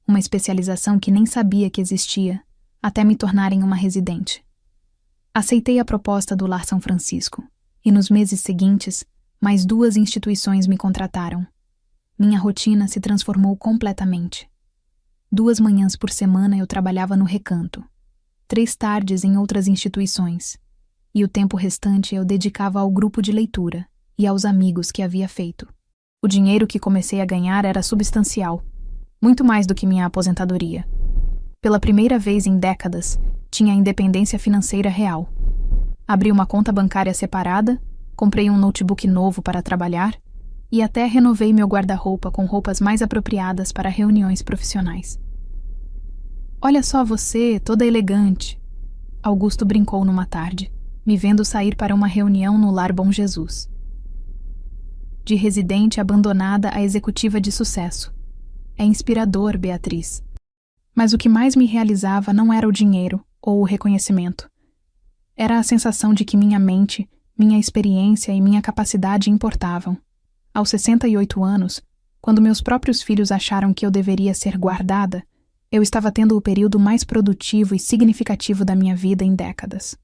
Uma especialização que nem sabia que existia, até me tornar em uma residente. Aceitei a proposta do Lar São Francisco, e nos meses seguintes, mais 2 instituições me contrataram. Minha rotina se transformou completamente. 2 manhãs por semana eu trabalhava no recanto, 3 tardes em outras instituições, e o tempo restante eu dedicava ao grupo de leitura e aos amigos que havia feito. O dinheiro que comecei a ganhar era substancial, muito mais do que minha aposentadoria. Pela primeira vez em décadas, tinha independência financeira real. Abri uma conta bancária separada, comprei um notebook novo para trabalhar e até renovei meu guarda-roupa com roupas mais apropriadas para reuniões profissionais. Olha só você, toda elegante, Augusto brincou numa tarde, me vendo sair para uma reunião no Lar Bom Jesus. De residente abandonada a executiva de sucesso. É inspirador, Beatriz. Mas o que mais me realizava não era o dinheiro ou o reconhecimento. Era a sensação de que minha mente, minha experiência e minha capacidade importavam. Aos 68 anos, quando meus próprios filhos acharam que eu deveria ser guardada, eu estava tendo o período mais produtivo e significativo da minha vida em décadas.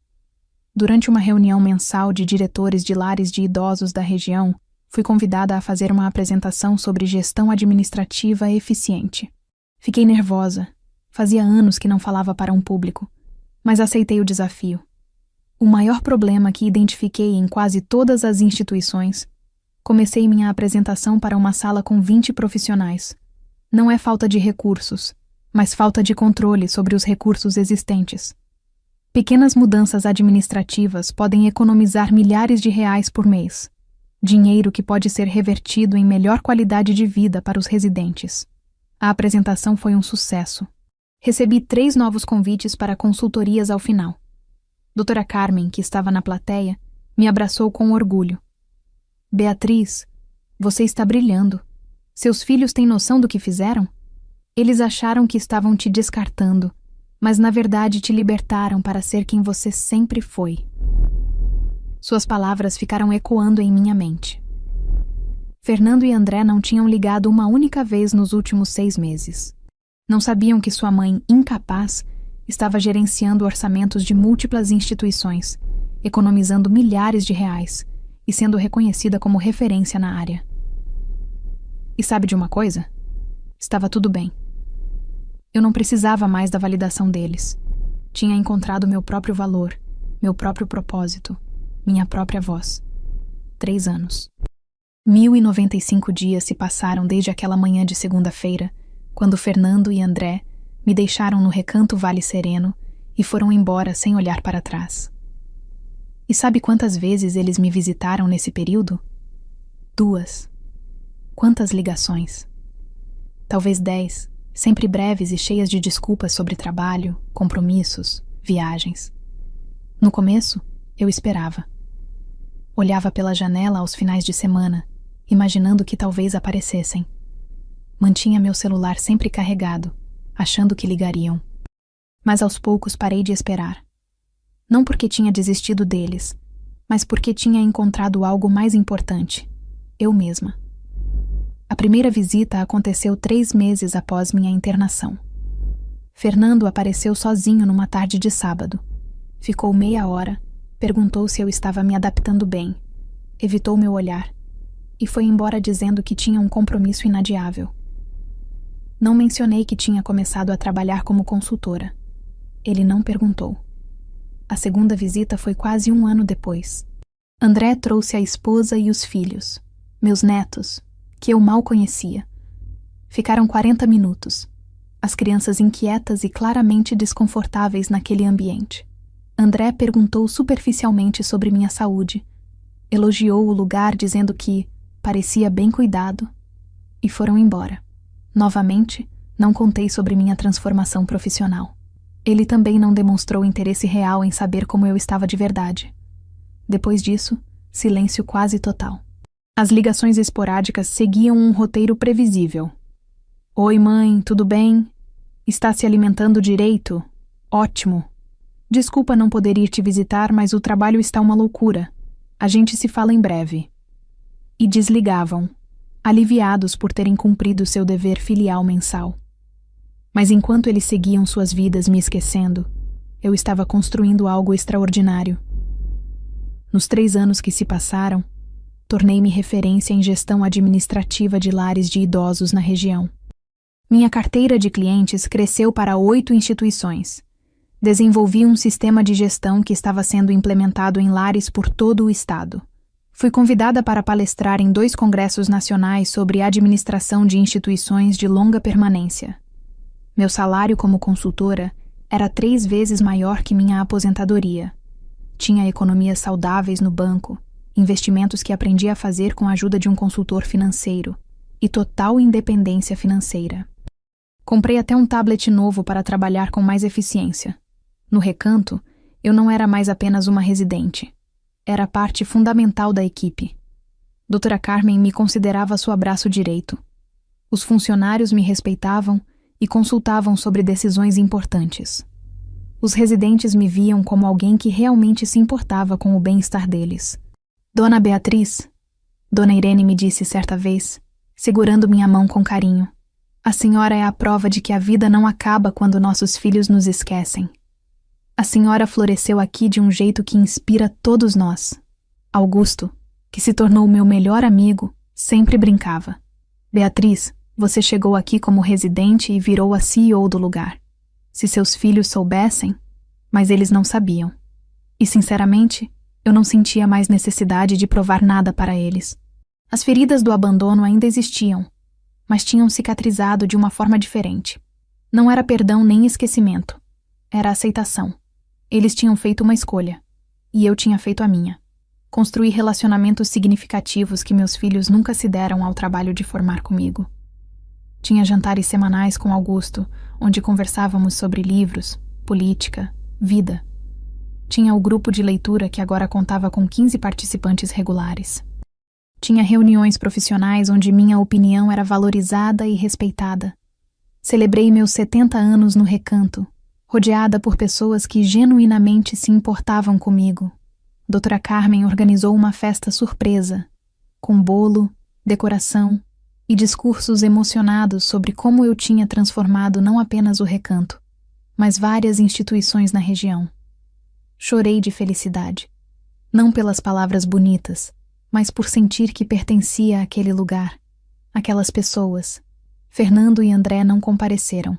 Durante uma reunião mensal de diretores de lares de idosos da região, fui convidada a fazer uma apresentação sobre gestão administrativa eficiente. Fiquei nervosa. Fazia anos que não falava para um público, mas aceitei o desafio. O maior problema que identifiquei em quase todas as instituições. Comecei minha apresentação para uma sala com 20 profissionais. Não é falta de recursos, mas falta de controle sobre os recursos existentes. Pequenas mudanças administrativas podem economizar milhares de reais por mês. Dinheiro que pode ser revertido em melhor qualidade de vida para os residentes. A apresentação foi um sucesso. Recebi 3 novos convites para consultorias ao final. Doutora Carmen, que estava na plateia, me abraçou com orgulho. Beatriz, você está brilhando. Seus filhos têm noção do que fizeram? Eles acharam que estavam te descartando, mas na verdade te libertaram para ser quem você sempre foi. Suas palavras ficaram ecoando em minha mente. Fernando e André não tinham ligado uma única vez nos últimos 6 meses. Não sabiam que sua mãe, incapaz, Estava gerenciando orçamentos de múltiplas instituições, economizando milhares de reais e sendo reconhecida como referência na área. E sabe de uma coisa? Estava tudo bem. Eu não precisava mais da validação deles. Tinha encontrado meu próprio valor, meu próprio propósito, minha própria voz. 3 anos. 1095 dias se passaram desde aquela manhã de segunda-feira, quando Fernando e André me deixaram no Recanto Vale Sereno e foram embora sem olhar para trás. E sabe quantas vezes eles me visitaram nesse período? 2. Quantas ligações? Talvez 10, sempre breves e cheias de desculpas sobre trabalho, compromissos, viagens. No começo, eu esperava. Olhava pela janela aos finais de semana, imaginando que talvez aparecessem. Mantinha meu celular sempre carregado, achando que ligariam. Mas aos poucos parei de esperar. Não porque tinha desistido deles, mas porque tinha encontrado algo mais importante: eu mesma. A primeira visita aconteceu 3 meses após minha internação. Fernando apareceu sozinho numa tarde de sábado. Ficou meia hora, perguntou se eu estava me adaptando bem, evitou meu olhar e foi embora dizendo que tinha um compromisso inadiável. Não mencionei que tinha começado a trabalhar como consultora. Ele não perguntou. A segunda visita foi quase 1 ano depois. André trouxe a esposa e os filhos, meus netos, que eu mal conhecia. Ficaram 40 minutos, as crianças inquietas e claramente desconfortáveis naquele ambiente. André perguntou superficialmente sobre minha saúde, elogiou o lugar dizendo que parecia bem cuidado, e foram embora. Novamente, não contei sobre minha transformação profissional. Ele também não demonstrou interesse real em saber como eu estava de verdade. Depois disso, silêncio quase total. As ligações esporádicas seguiam um roteiro previsível. Oi, mãe, tudo bem? Está se alimentando direito? Ótimo. Desculpa não poder ir te visitar, mas o trabalho está uma loucura. A gente se fala em breve. E desligavam, aliviados por terem cumprido seu dever filial mensal. Mas enquanto eles seguiam suas vidas me esquecendo, eu estava construindo algo extraordinário. Nos 3 anos que se passaram, tornei-me referência em gestão administrativa de lares de idosos na região. Minha carteira de clientes cresceu para 8 instituições. Desenvolvi um sistema de gestão que estava sendo implementado em lares por todo o estado. Fui convidada para palestrar em 2 congressos nacionais sobre administração de instituições de longa permanência. Meu salário como consultora era 3 vezes maior que minha aposentadoria. Tinha economias saudáveis no banco, investimentos que aprendi a fazer com a ajuda de um consultor financeiro e total independência financeira. Comprei até um tablet novo para trabalhar com mais eficiência. No Recanto, eu não era mais apenas uma residente. Era parte fundamental da equipe. Doutora Carmen me considerava seu braço direito. Os funcionários me respeitavam e consultavam sobre decisões importantes. Os residentes me viam como alguém que realmente se importava com o bem-estar deles. Dona Beatriz, Dona Irene me disse certa vez, segurando minha mão com carinho, a senhora é a prova de que a vida não acaba quando nossos filhos nos esquecem. A senhora floresceu aqui de um jeito que inspira todos nós. Augusto, que se tornou meu melhor amigo, sempre brincava. Beatriz, você chegou aqui como residente e virou a CEO do lugar. Se seus filhos soubessem, mas eles não sabiam. E, sinceramente, eu não sentia mais necessidade de provar nada para eles. As feridas do abandono ainda existiam, mas tinham cicatrizado de uma forma diferente. Não era perdão nem esquecimento. Era aceitação. Eles tinham feito uma escolha, e eu tinha feito a minha. Construí relacionamentos significativos que meus filhos nunca se deram ao trabalho de formar comigo. Tinha jantares semanais com Augusto, onde conversávamos sobre livros, política, vida. Tinha o grupo de leitura que agora contava com 15 participantes regulares. Tinha reuniões profissionais onde minha opinião era valorizada e respeitada. Celebrei meus 70 anos no Recanto, rodeada por pessoas que genuinamente se importavam comigo. Doutora Carmen organizou uma festa surpresa, com bolo, decoração e discursos emocionados sobre como eu tinha transformado não apenas o Recanto, mas várias instituições na região. Chorei de felicidade, não pelas palavras bonitas, mas por sentir que pertencia àquele lugar, aquelas pessoas. Fernando e André não compareceram.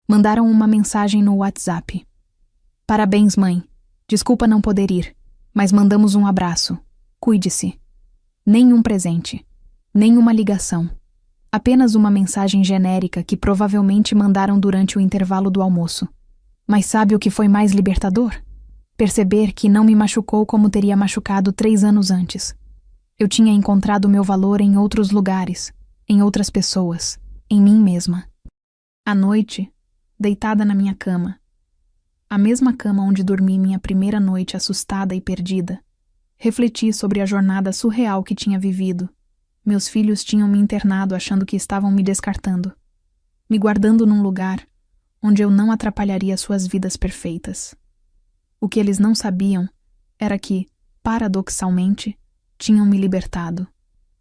Mandaram uma mensagem no WhatsApp. Parabéns, mãe. Desculpa não poder ir, mas mandamos um abraço. Cuide-se. Nenhum presente. Nenhuma ligação. Apenas uma mensagem genérica que provavelmente mandaram durante o intervalo do almoço. Mas sabe o que foi mais libertador? Perceber que não me machucou como teria machucado 3 anos antes. Eu tinha encontrado meu valor em outros lugares, em outras pessoas, em mim mesma. À noite, deitada na minha cama, a mesma cama onde dormi minha primeira noite assustada e perdida, refleti sobre a jornada surreal que tinha vivido. Meus filhos tinham me internado achando que estavam me descartando, me guardando num lugar onde eu não atrapalharia suas vidas perfeitas. O que eles não sabiam era que, paradoxalmente, tinham me libertado,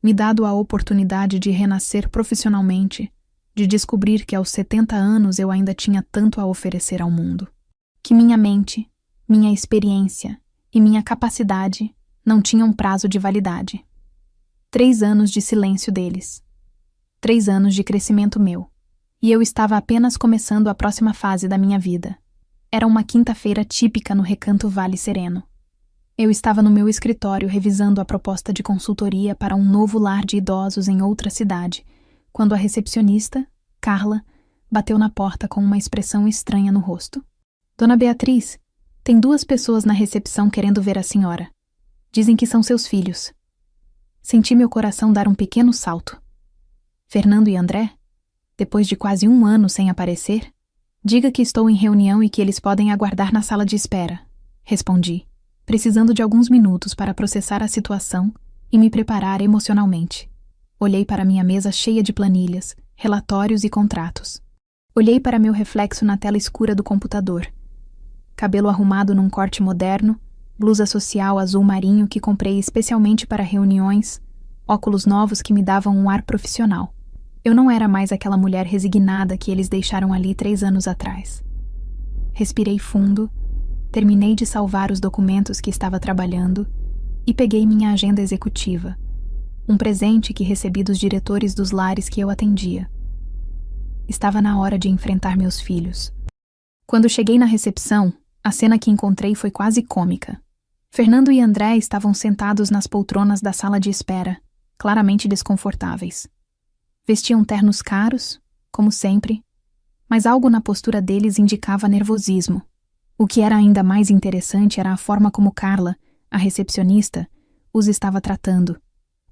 me dado a oportunidade de renascer profissionalmente, de descobrir que aos 70 anos eu ainda tinha tanto a oferecer ao mundo. Que minha mente, minha experiência e minha capacidade não tinham prazo de validade. 3 anos de silêncio deles. 3 anos de crescimento meu. E eu estava apenas começando a próxima fase da minha vida. Era uma quinta-feira típica no Recanto Vale Sereno. Eu estava no meu escritório revisando a proposta de consultoria para um novo lar de idosos em outra cidade, quando a recepcionista, Carla, bateu na porta com uma expressão estranha no rosto. Dona Beatriz, tem 2 pessoas na recepção querendo ver a senhora. Dizem que são seus filhos. Senti meu coração dar um pequeno salto. Fernando e André? Depois de quase 1 ano sem aparecer? Diga que estou em reunião e que eles podem aguardar na sala de espera, respondi, precisando de alguns minutos para processar a situação e me preparar emocionalmente. Olhei para minha mesa cheia de planilhas, relatórios e contratos. Olhei para meu reflexo na tela escura do computador. Cabelo arrumado num corte moderno, blusa social azul marinho que comprei especialmente para reuniões, óculos novos que me davam um ar profissional. Eu não era mais aquela mulher resignada que eles deixaram ali 3 anos atrás. Respirei fundo, terminei de salvar os documentos que estava trabalhando e peguei minha agenda executiva, um presente que recebi dos diretores dos lares que eu atendia. Estava na hora de enfrentar meus filhos. Quando cheguei na recepção, a cena que encontrei foi quase cômica. Fernando e André estavam sentados nas poltronas da sala de espera, claramente desconfortáveis. Vestiam ternos caros, como sempre, mas algo na postura deles indicava nervosismo. O que era ainda mais interessante era a forma como Carla, a recepcionista, os estava tratando,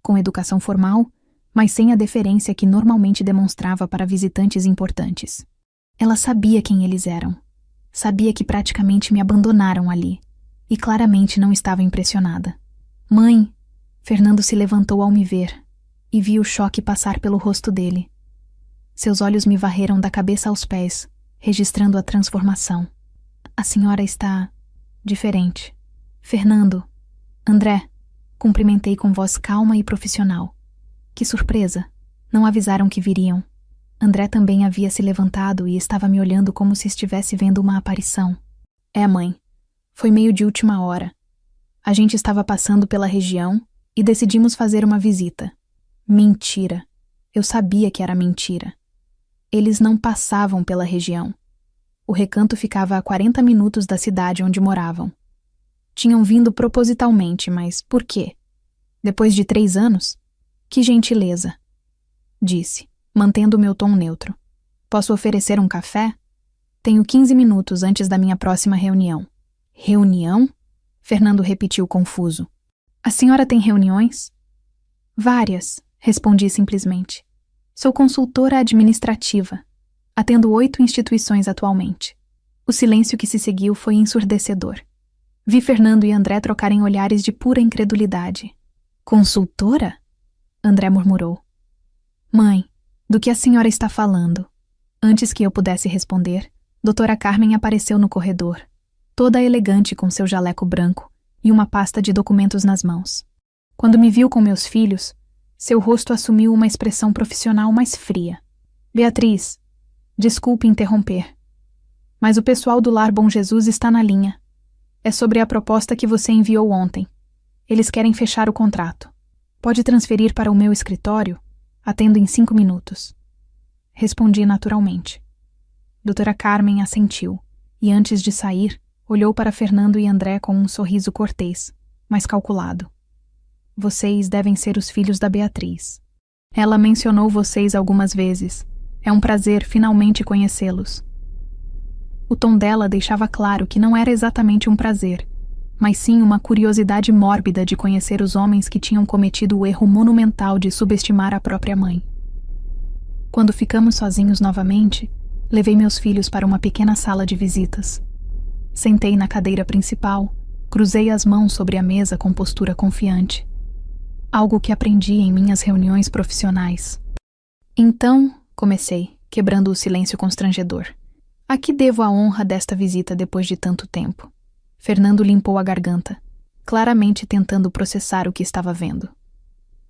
com educação formal, mas sem a deferência que normalmente demonstrava para visitantes importantes. Ela sabia quem eles eram. Sabia que praticamente me abandonaram ali, e claramente não estava impressionada. Mãe! Fernando se levantou ao me ver, e vi o choque passar pelo rosto dele. Seus olhos me varreram da cabeça aos pés, registrando a transformação. A senhora está diferente. Fernando, André, cumprimentei com voz calma e profissional. Que surpresa! Não avisaram que viriam. André também havia se levantado e estava me olhando como se estivesse vendo uma aparição. É, mãe. Foi meio de última hora. A gente estava passando pela região e decidimos fazer uma visita. Mentira. Eu sabia que era mentira. Eles não passavam pela região. O recanto ficava a 40 minutos da cidade onde moravam. Tinham vindo propositalmente, mas por quê? Depois de 3 anos? Que gentileza, disse, mantendo meu tom neutro. Posso oferecer um café? Tenho 15 minutos antes da minha próxima reunião. Reunião? Fernando repetiu confuso. A senhora tem reuniões? Várias, respondi simplesmente. Sou consultora administrativa. Atendo 8 instituições atualmente. O silêncio que se seguiu foi ensurdecedor. Vi Fernando e André trocarem olhares de pura incredulidade. Consultora? André murmurou. Mãe, do que a senhora está falando? Antes que eu pudesse responder, doutora Carmen apareceu no corredor, toda elegante com seu jaleco branco e uma pasta de documentos nas mãos. Quando me viu com meus filhos, seu rosto assumiu uma expressão profissional mais fria. Beatriz, desculpe interromper. Mas o pessoal do Lar Bom Jesus está na linha. É sobre a proposta que você enviou ontem. Eles querem fechar o contrato. Pode transferir para o meu escritório? Atendo em 5 minutos. Respondi naturalmente. Doutora Carmen assentiu, e antes de sair, olhou para Fernando e André com um sorriso cortês, mas calculado. Vocês devem ser os filhos da Beatriz. Ela mencionou vocês algumas vezes. É um prazer finalmente conhecê-los. O tom dela deixava claro que não era exatamente um prazer, mas sim uma curiosidade mórbida de conhecer os homens que tinham cometido o erro monumental de subestimar a própria mãe. Quando ficamos sozinhos novamente, levei meus filhos para uma pequena sala de visitas. Sentei na cadeira principal, cruzei as mãos sobre a mesa com postura confiante. Algo que aprendi em minhas reuniões profissionais. Então, comecei, quebrando o silêncio constrangedor. A que devo a honra desta visita depois de tanto tempo? Fernando limpou a garganta, claramente tentando processar o que estava vendo.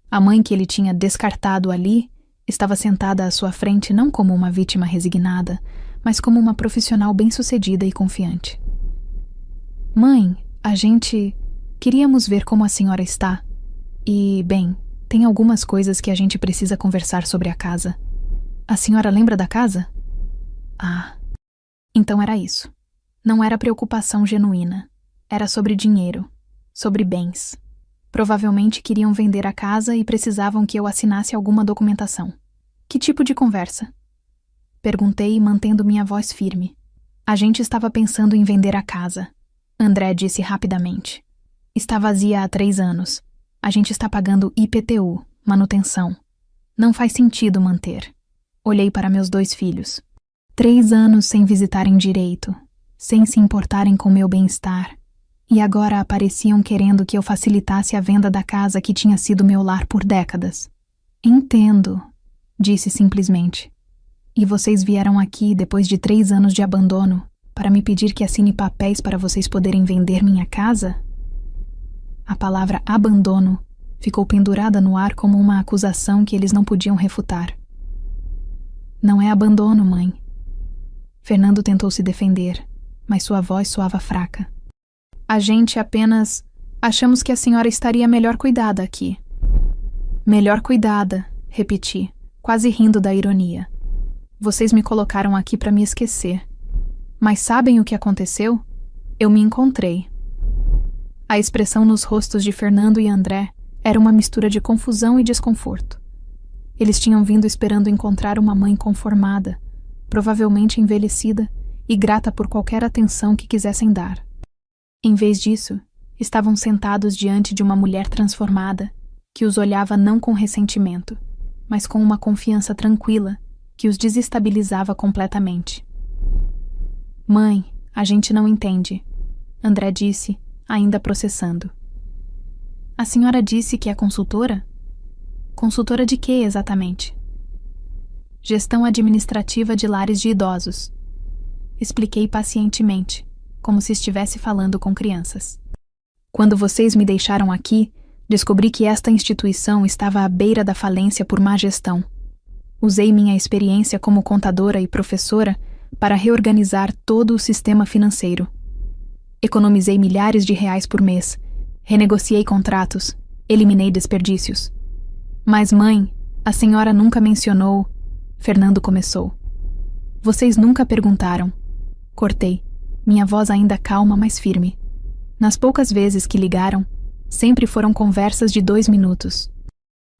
A mãe que ele tinha descartado ali estava sentada à sua frente não como uma vítima resignada, mas como uma profissional bem-sucedida e confiante. Mãe, queríamos ver como a senhora está. E, bem, tem algumas coisas que a gente precisa conversar sobre a casa. A senhora lembra da casa? Ah, então era isso. Não era preocupação genuína. Era sobre dinheiro, sobre bens. Provavelmente queriam vender a casa e precisavam que eu assinasse alguma documentação. Que tipo de conversa? Perguntei, mantendo minha voz firme. A gente estava pensando em vender a casa. André disse rapidamente. Está vazia há 3 anos. A gente está pagando IPTU, manutenção. Não faz sentido manter. Olhei para meus 2 filhos. 3 anos sem visitarem direito, sem se importarem com meu bem-estar. E agora apareciam querendo que eu facilitasse a venda da casa que tinha sido meu lar por décadas. Entendo, disse simplesmente. E vocês vieram aqui depois de 3 anos de abandono para me pedir que assine papéis para vocês poderem vender minha casa? A palavra abandono ficou pendurada no ar como uma acusação que eles não podiam refutar. Não é abandono, mãe. Fernando tentou se defender, mas sua voz soava fraca. A gente apenas achamos que a senhora estaria melhor cuidada aqui. Melhor cuidada, repeti, quase rindo da ironia. Vocês me colocaram aqui para me esquecer. Mas sabem o que aconteceu? Eu me encontrei. A expressão nos rostos de Fernando e André era uma mistura de confusão e desconforto. Eles tinham vindo esperando encontrar uma mãe conformada, provavelmente envelhecida e grata por qualquer atenção que quisessem dar. Em vez disso, estavam sentados diante de uma mulher transformada, que os olhava não com ressentimento, mas com uma confiança tranquila que os desestabilizava completamente. Mãe, a gente não entende, André disse, ainda processando. A senhora disse que é consultora? Consultora de quê, exatamente? Gestão administrativa de lares de idosos. Expliquei pacientemente, como se estivesse falando com crianças. Quando vocês me deixaram aqui, descobri que esta instituição estava à beira da falência por má gestão. Usei minha experiência como contadora e professora para reorganizar todo o sistema financeiro. Economizei milhares de reais por mês, renegociei contratos, eliminei desperdícios. Mas, mãe, a senhora nunca mencionou... Fernando começou. Vocês nunca perguntaram. Cortei, minha voz ainda calma, mas firme. Nas poucas vezes que ligaram, sempre foram conversas de 2 minutos.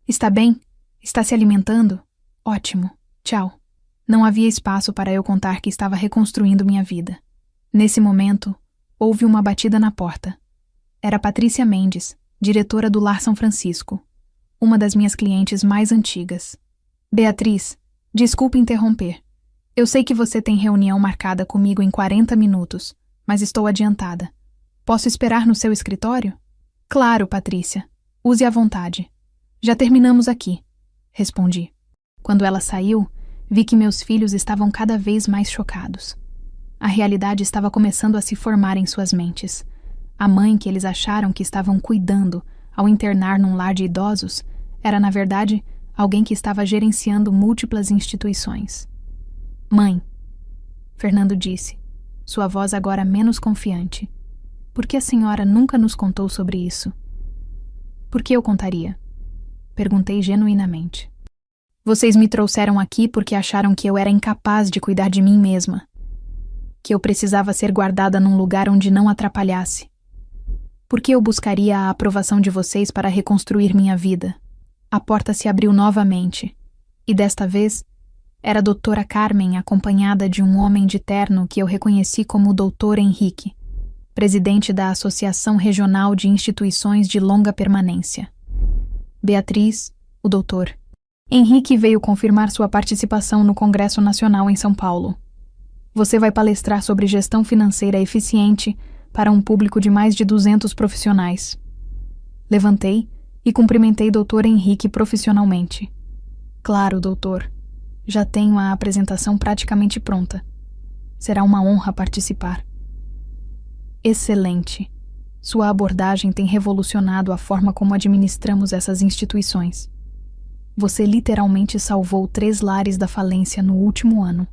Está bem? Está se alimentando? Ótimo. Tchau. Não havia espaço para eu contar que estava reconstruindo minha vida. Nesse momento, houve uma batida na porta. Era Patrícia Mendes, diretora do Lar São Francisco, uma das minhas clientes mais antigas. Beatriz, desculpe interromper. Eu sei que você tem reunião marcada comigo em 40 minutos, mas estou adiantada. Posso esperar no seu escritório? Claro, Patrícia. Use à vontade. Já terminamos aqui, respondi. Quando ela saiu, vi que meus filhos estavam cada vez mais chocados. A realidade estava começando a se formar em suas mentes. A mãe que eles acharam que estavam cuidando ao internar num lar de idosos era, na verdade, alguém que estava gerenciando múltiplas instituições. Mãe, Fernando disse, sua voz agora menos confiante. Por que a senhora nunca nos contou sobre isso? Por que eu contaria? Perguntei genuinamente. Vocês me trouxeram aqui porque acharam que eu era incapaz de cuidar de mim mesma. Que eu precisava ser guardada num lugar onde não atrapalhasse. Por que eu buscaria a aprovação de vocês para reconstruir minha vida? A porta se abriu novamente. E desta vez, era a doutora Carmen acompanhada de um homem de terno que eu reconheci como o Dr. Henrique, presidente da Associação Regional de Instituições de Longa Permanência. Beatriz, o doutor. Henrique veio confirmar sua participação no Congresso Nacional em São Paulo. Você vai palestrar sobre gestão financeira eficiente para um público de mais de 200 profissionais. Levantei e cumprimentei Dr. Henrique profissionalmente. Claro, doutor. Já tenho a apresentação praticamente pronta. Será uma honra participar. Excelente. Sua abordagem tem revolucionado a forma como administramos essas instituições. Você literalmente salvou 3 lares da falência no último ano.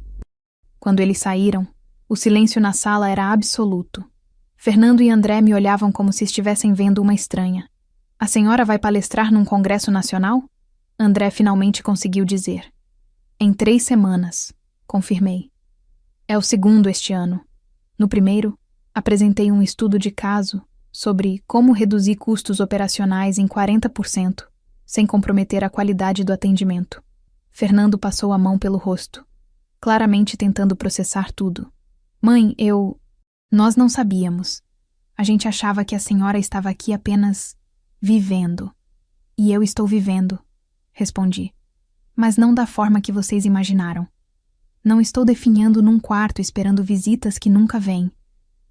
Quando eles saíram, o silêncio na sala era absoluto. Fernando e André me olhavam como se estivessem vendo uma estranha. A senhora vai palestrar num congresso nacional? André finalmente conseguiu dizer. Em 3 semanas, confirmei. É o segundo este ano. No primeiro, apresentei um estudo de caso sobre como reduzir custos operacionais em 40%, sem comprometer a qualidade do atendimento. Fernando passou a mão pelo rosto, claramente tentando processar tudo. Mãe, Nós não sabíamos. A gente achava que a senhora estava aqui apenas vivendo. E eu estou vivendo, respondi. Mas não da forma que vocês imaginaram. Não estou definhando num quarto esperando visitas que nunca vêm.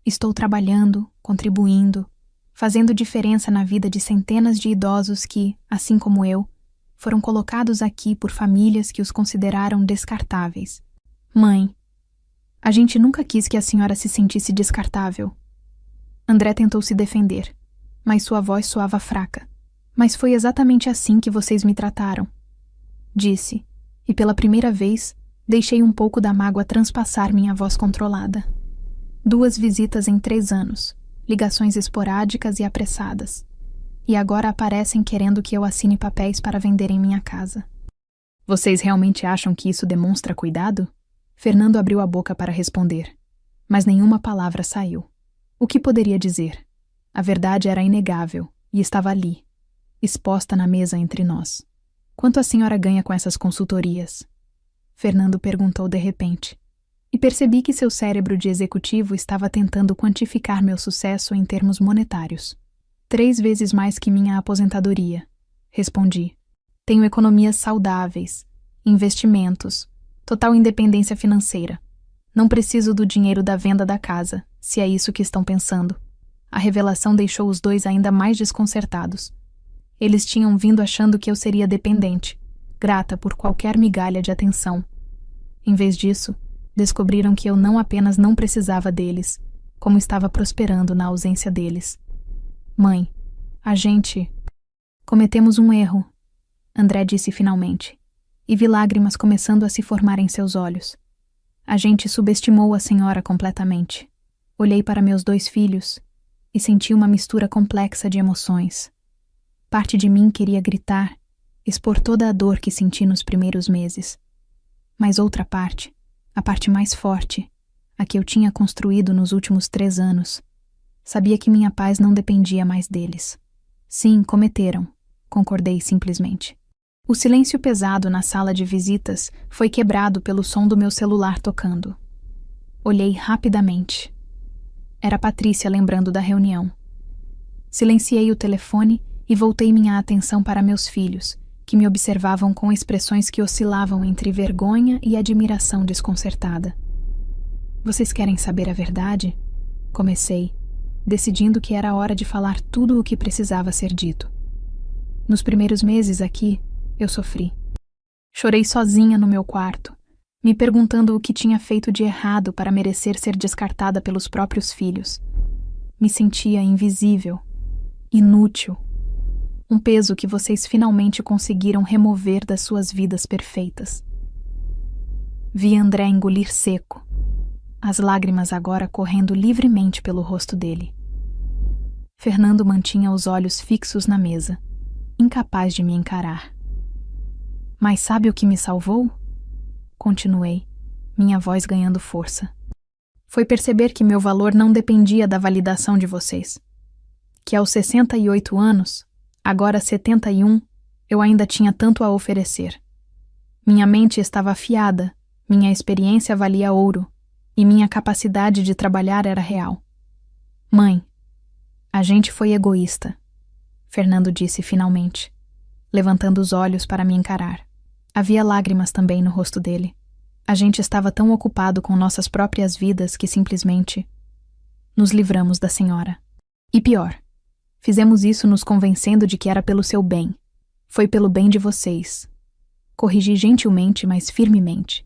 Estou trabalhando, contribuindo, fazendo diferença na vida de centenas de idosos que, assim como eu, foram colocados aqui por famílias que os consideraram descartáveis. Mãe, a gente nunca quis que a senhora se sentisse descartável. André tentou se defender, mas sua voz soava fraca. Mas foi exatamente assim que vocês me trataram. Disse, e pela primeira vez, deixei um pouco da mágoa transpassar minha voz controlada. 2 visitas em 3 anos, ligações esporádicas e apressadas. E agora aparecem querendo que eu assine papéis para vender em minha casa. Vocês realmente acham que isso demonstra cuidado? Fernando abriu a boca para responder, mas nenhuma palavra saiu. O que poderia dizer? A verdade era inegável e estava ali, exposta na mesa entre nós. Quanto a senhora ganha com essas consultorias? Fernando perguntou de repente. E percebi que seu cérebro de executivo estava tentando quantificar meu sucesso em termos monetários. 3 vezes mais que minha aposentadoria, respondi. Tenho economias saudáveis, investimentos, total independência financeira. Não preciso do dinheiro da venda da casa, se é isso que estão pensando. A revelação deixou os 2 ainda mais desconcertados. Eles tinham vindo achando que eu seria dependente, grata por qualquer migalha de atenção. Em vez disso, descobriram que eu não apenas não precisava deles, como estava prosperando na ausência deles. Mãe, a gente... Cometemos um erro, André disse finalmente, e vi lágrimas começando a se formar em seus olhos. A gente subestimou a senhora completamente. Olhei para meus 2 filhos e senti uma mistura complexa de emoções. Parte de mim queria gritar, expor toda a dor que senti nos primeiros meses. Mas outra parte, a parte mais forte, a que eu tinha construído nos últimos 3 anos, sabia que minha paz não dependia mais deles. Sim, cometeram, concordei simplesmente. O silêncio pesado na sala de visitas foi quebrado pelo som do meu celular tocando. Olhei rapidamente. Era Patrícia lembrando da reunião. Silenciei o telefone e voltei minha atenção para meus filhos, que me observavam com expressões que oscilavam entre vergonha e admiração desconcertada. Vocês querem saber a verdade? Comecei, decidindo que era hora de falar tudo o que precisava ser dito. Nos primeiros meses aqui, eu sofri. Chorei sozinha no meu quarto, me perguntando o que tinha feito de errado para merecer ser descartada pelos próprios filhos. Me sentia invisível, inútil. Um peso que vocês finalmente conseguiram remover das suas vidas perfeitas. Vi André engolir seco. as lágrimas agora correndo livremente pelo rosto dele. Fernando mantinha os olhos fixos na mesa, incapaz de me encarar. Mas sabe o que me salvou? Continuei, minha voz ganhando força. Foi perceber que meu valor não dependia da validação de vocês. Que aos 68 anos, agora 71, eu ainda tinha tanto a oferecer. Minha mente estava afiada, minha experiência valia ouro, e minha capacidade de trabalhar era real. Mãe, a gente foi egoísta, Fernando disse finalmente, levantando os olhos para me encarar. Havia lágrimas também no rosto dele. A gente estava tão ocupado com nossas próprias vidas que simplesmente nos livramos da senhora. E pior, fizemos isso nos convencendo de que era pelo seu bem. Foi pelo bem de vocês. Corrigi gentilmente, mas firmemente.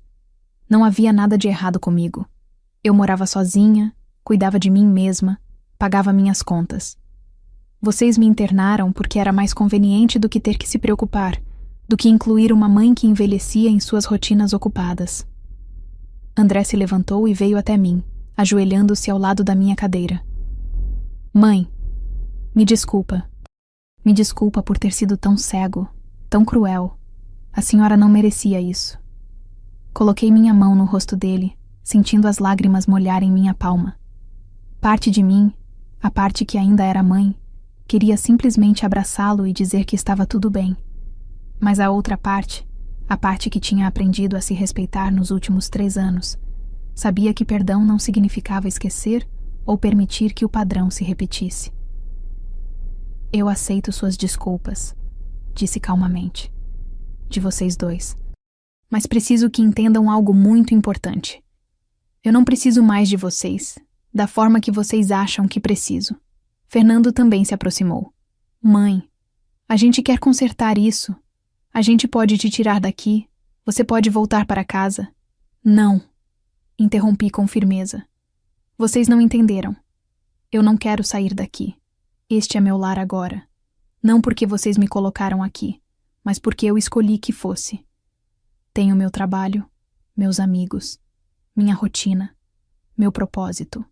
Não havia nada de errado comigo. Eu morava sozinha, cuidava de mim mesma, pagava minhas contas. Vocês me internaram porque era mais conveniente do que ter que se preocupar, do que incluir uma mãe que envelhecia em suas rotinas ocupadas. André se levantou e veio até mim, ajoelhando-se ao lado da minha cadeira. Mãe, me desculpa. Me desculpa por ter sido tão cego, tão cruel. A senhora não merecia isso. Coloquei minha mão no rosto dele, sentindo as lágrimas molharem minha palma. Parte de mim, a parte que ainda era mãe, queria simplesmente abraçá-lo e dizer que estava tudo bem. Mas a outra parte, a parte que tinha aprendido a se respeitar nos últimos 3 anos, sabia que perdão não significava esquecer ou permitir que o padrão se repetisse. Eu aceito suas desculpas, disse calmamente. De vocês dois. Mas preciso que entendam algo muito importante. Eu não preciso mais de vocês, da forma que vocês acham que preciso. Fernando também se aproximou. Mãe, a gente quer consertar isso. A gente pode te tirar daqui. Você pode voltar para casa. Não, interrompi com firmeza. Vocês não entenderam. Eu não quero sair daqui. Este é meu lar agora. Não porque vocês me colocaram aqui, mas porque eu escolhi que fosse. Tenho meu trabalho, meus amigos, minha rotina, meu propósito.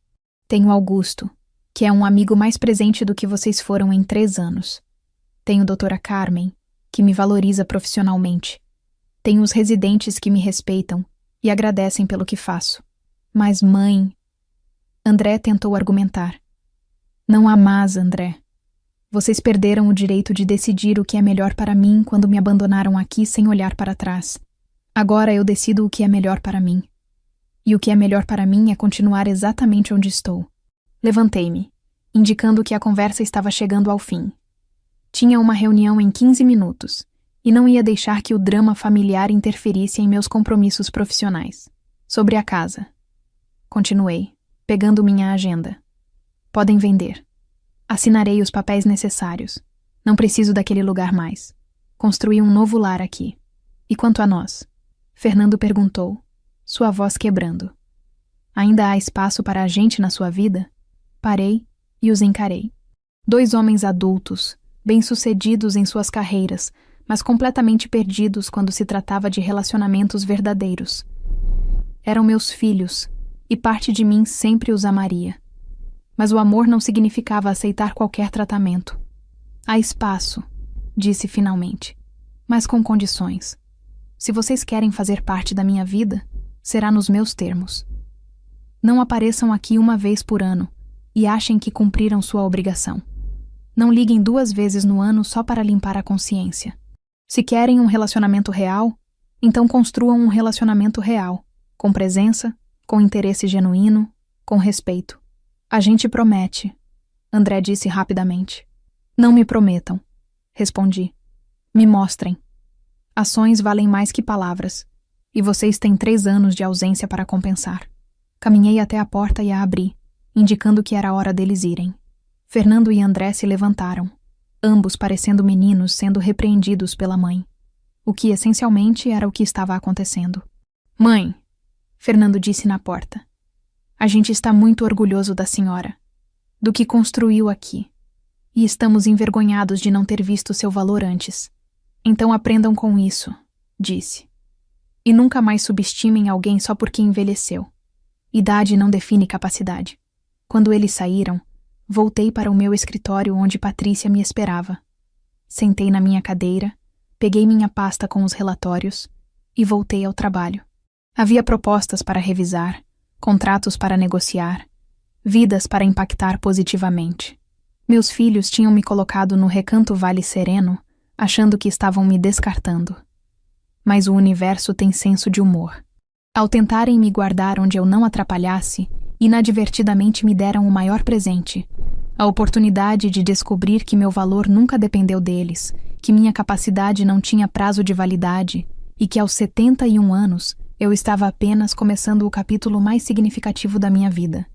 Tenho Augusto, que é um amigo mais presente do que vocês foram em 3 anos. Tenho doutora Carmen, que me valoriza profissionalmente. Tenho os residentes que me respeitam e agradecem pelo que faço. Mas mãe... André tentou argumentar. Não há mas, André. Vocês perderam o direito de decidir o que é melhor para mim quando me abandonaram aqui sem olhar para trás. Agora eu decido o que é melhor para mim. E o que é melhor para mim é continuar exatamente onde estou. Levantei-me, indicando que a conversa estava chegando ao fim. Tinha uma reunião em 15 minutos, e não ia deixar que o drama familiar interferisse em meus compromissos profissionais. Sobre a casa. Continuei, pegando minha agenda. Podem vender. Assinarei os papéis necessários. Não preciso daquele lugar mais. Construí um novo lar aqui. E quanto a nós? Fernando perguntou, sua voz quebrando. Ainda há espaço para a gente na sua vida? Parei e os encarei. 2 homens adultos, bem-sucedidos em suas carreiras, mas completamente perdidos quando se tratava de relacionamentos verdadeiros. Eram meus filhos, e parte de mim sempre os amaria. Mas o amor não significava aceitar qualquer tratamento. Há espaço, disse finalmente, mas com condições. Se vocês querem fazer parte da minha vida, será nos meus termos. Não apareçam aqui uma vez por ano e achem que cumpriram sua obrigação. Não liguem 2 vezes no ano só para limpar a consciência. Se querem um relacionamento real, então construam um relacionamento real, com presença, com interesse genuíno, com respeito. A gente promete, André disse rapidamente. Não me prometam, respondi. Me mostrem. Ações valem mais que palavras, e vocês têm 3 anos de ausência para compensar. Caminhei até a porta e a abri, indicando que era hora deles irem. Fernando e André se levantaram, ambos parecendo meninos sendo repreendidos pela mãe. O que essencialmente era o que estava acontecendo. Mãe, Fernando disse na porta, a gente está muito orgulhoso da senhora, do que construiu aqui, e estamos envergonhados de não ter visto seu valor antes. Então aprendam com isso, disse. E nunca mais subestimem alguém só porque envelheceu. Idade não define capacidade. Quando eles saíram, voltei para o meu escritório onde Patrícia me esperava. Sentei na minha cadeira, peguei minha pasta com os relatórios e voltei ao trabalho. Havia propostas para revisar, contratos para negociar, vidas para impactar positivamente. Meus filhos tinham me colocado no Recanto Vale Sereno, achando que estavam me descartando. Mas o universo tem senso de humor. Ao tentarem me guardar onde eu não atrapalhasse, inadvertidamente me deram o maior presente, a oportunidade de descobrir que meu valor nunca dependeu deles, que minha capacidade não tinha prazo de validade e que aos 71 anos eu estava apenas começando o capítulo mais significativo da minha vida.